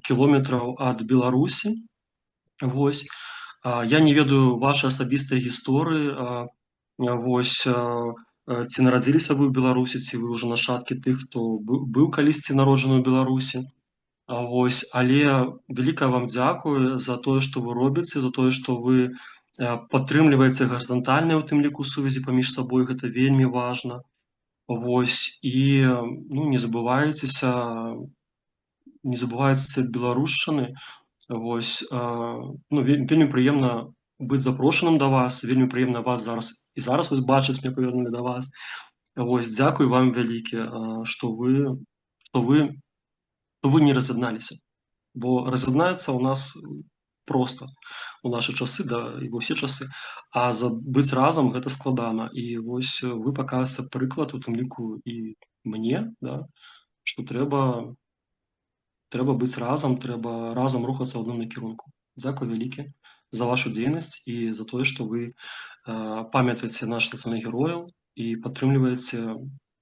кілометраў ад Беларусі. Вось. Я не ведаю вашай асабістай гісторыі, вось, ці нарадзіліся вы ў Беларусі, ці вы ўжо нашчадкі тых, хто быў калісьці народжаны ў Беларусі. Вось, але вялікае вам дзякуй за тое, што вы робіце, за тое, што вы падтрымліваеце гарызантальныя, у тым ліку, сувязі паміж сабой, гэта вельмі важна. Вось, і ну, не забывайцеся беларушчыны. Вось, ну, вельмі прыемна быць запрошаным да вас, вельмі прыемна вас зараз вось бачыць, мне павернулі да вас. Вось, дзякуй вам вялікі, што вы не раз'ядналіся. Бо раз'яднаецца ў нас проста у нашы часы, да, і ва ўсе часы, а быць разам гэта складана. І вось вы паказваеце прыклад, у тым ліку і мне, да, што трэба быць разам, трэба разам рухацца ў адным накірунку. Дзякуй вялікі за вашу дзейнасць і за тое, што вы памятаеце нашых нацыянальных герояў і падтрымліваеце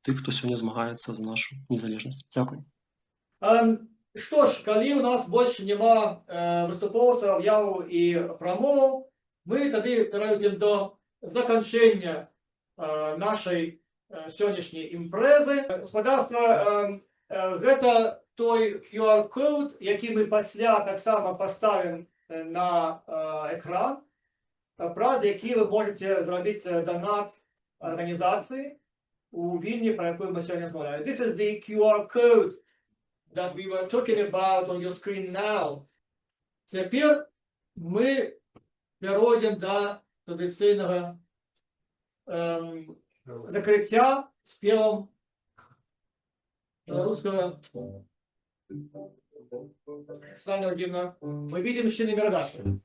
тых, хто сёння змагаецца за нашу незалежнасць. Дзякуй. Што ж, калі ў нас больш няма выступоўцаў, яваў і прамоваў, мы тады перайдзем до заканчэння нашай сённяшняй імпрэзы. Гаспадарства, гэта той QR-код, які мы пасля таксама паставім на экран, праз які вы можете зрабіць донат арганізацыі у Вільні, пра якую мы сёння згадалі. This is the QR code that we were talking about on your screen now. Цяпер мы перайдзем да традыцыйнага закрыцця спевам белорусского национального гимна. Мы видим еще номер дальше.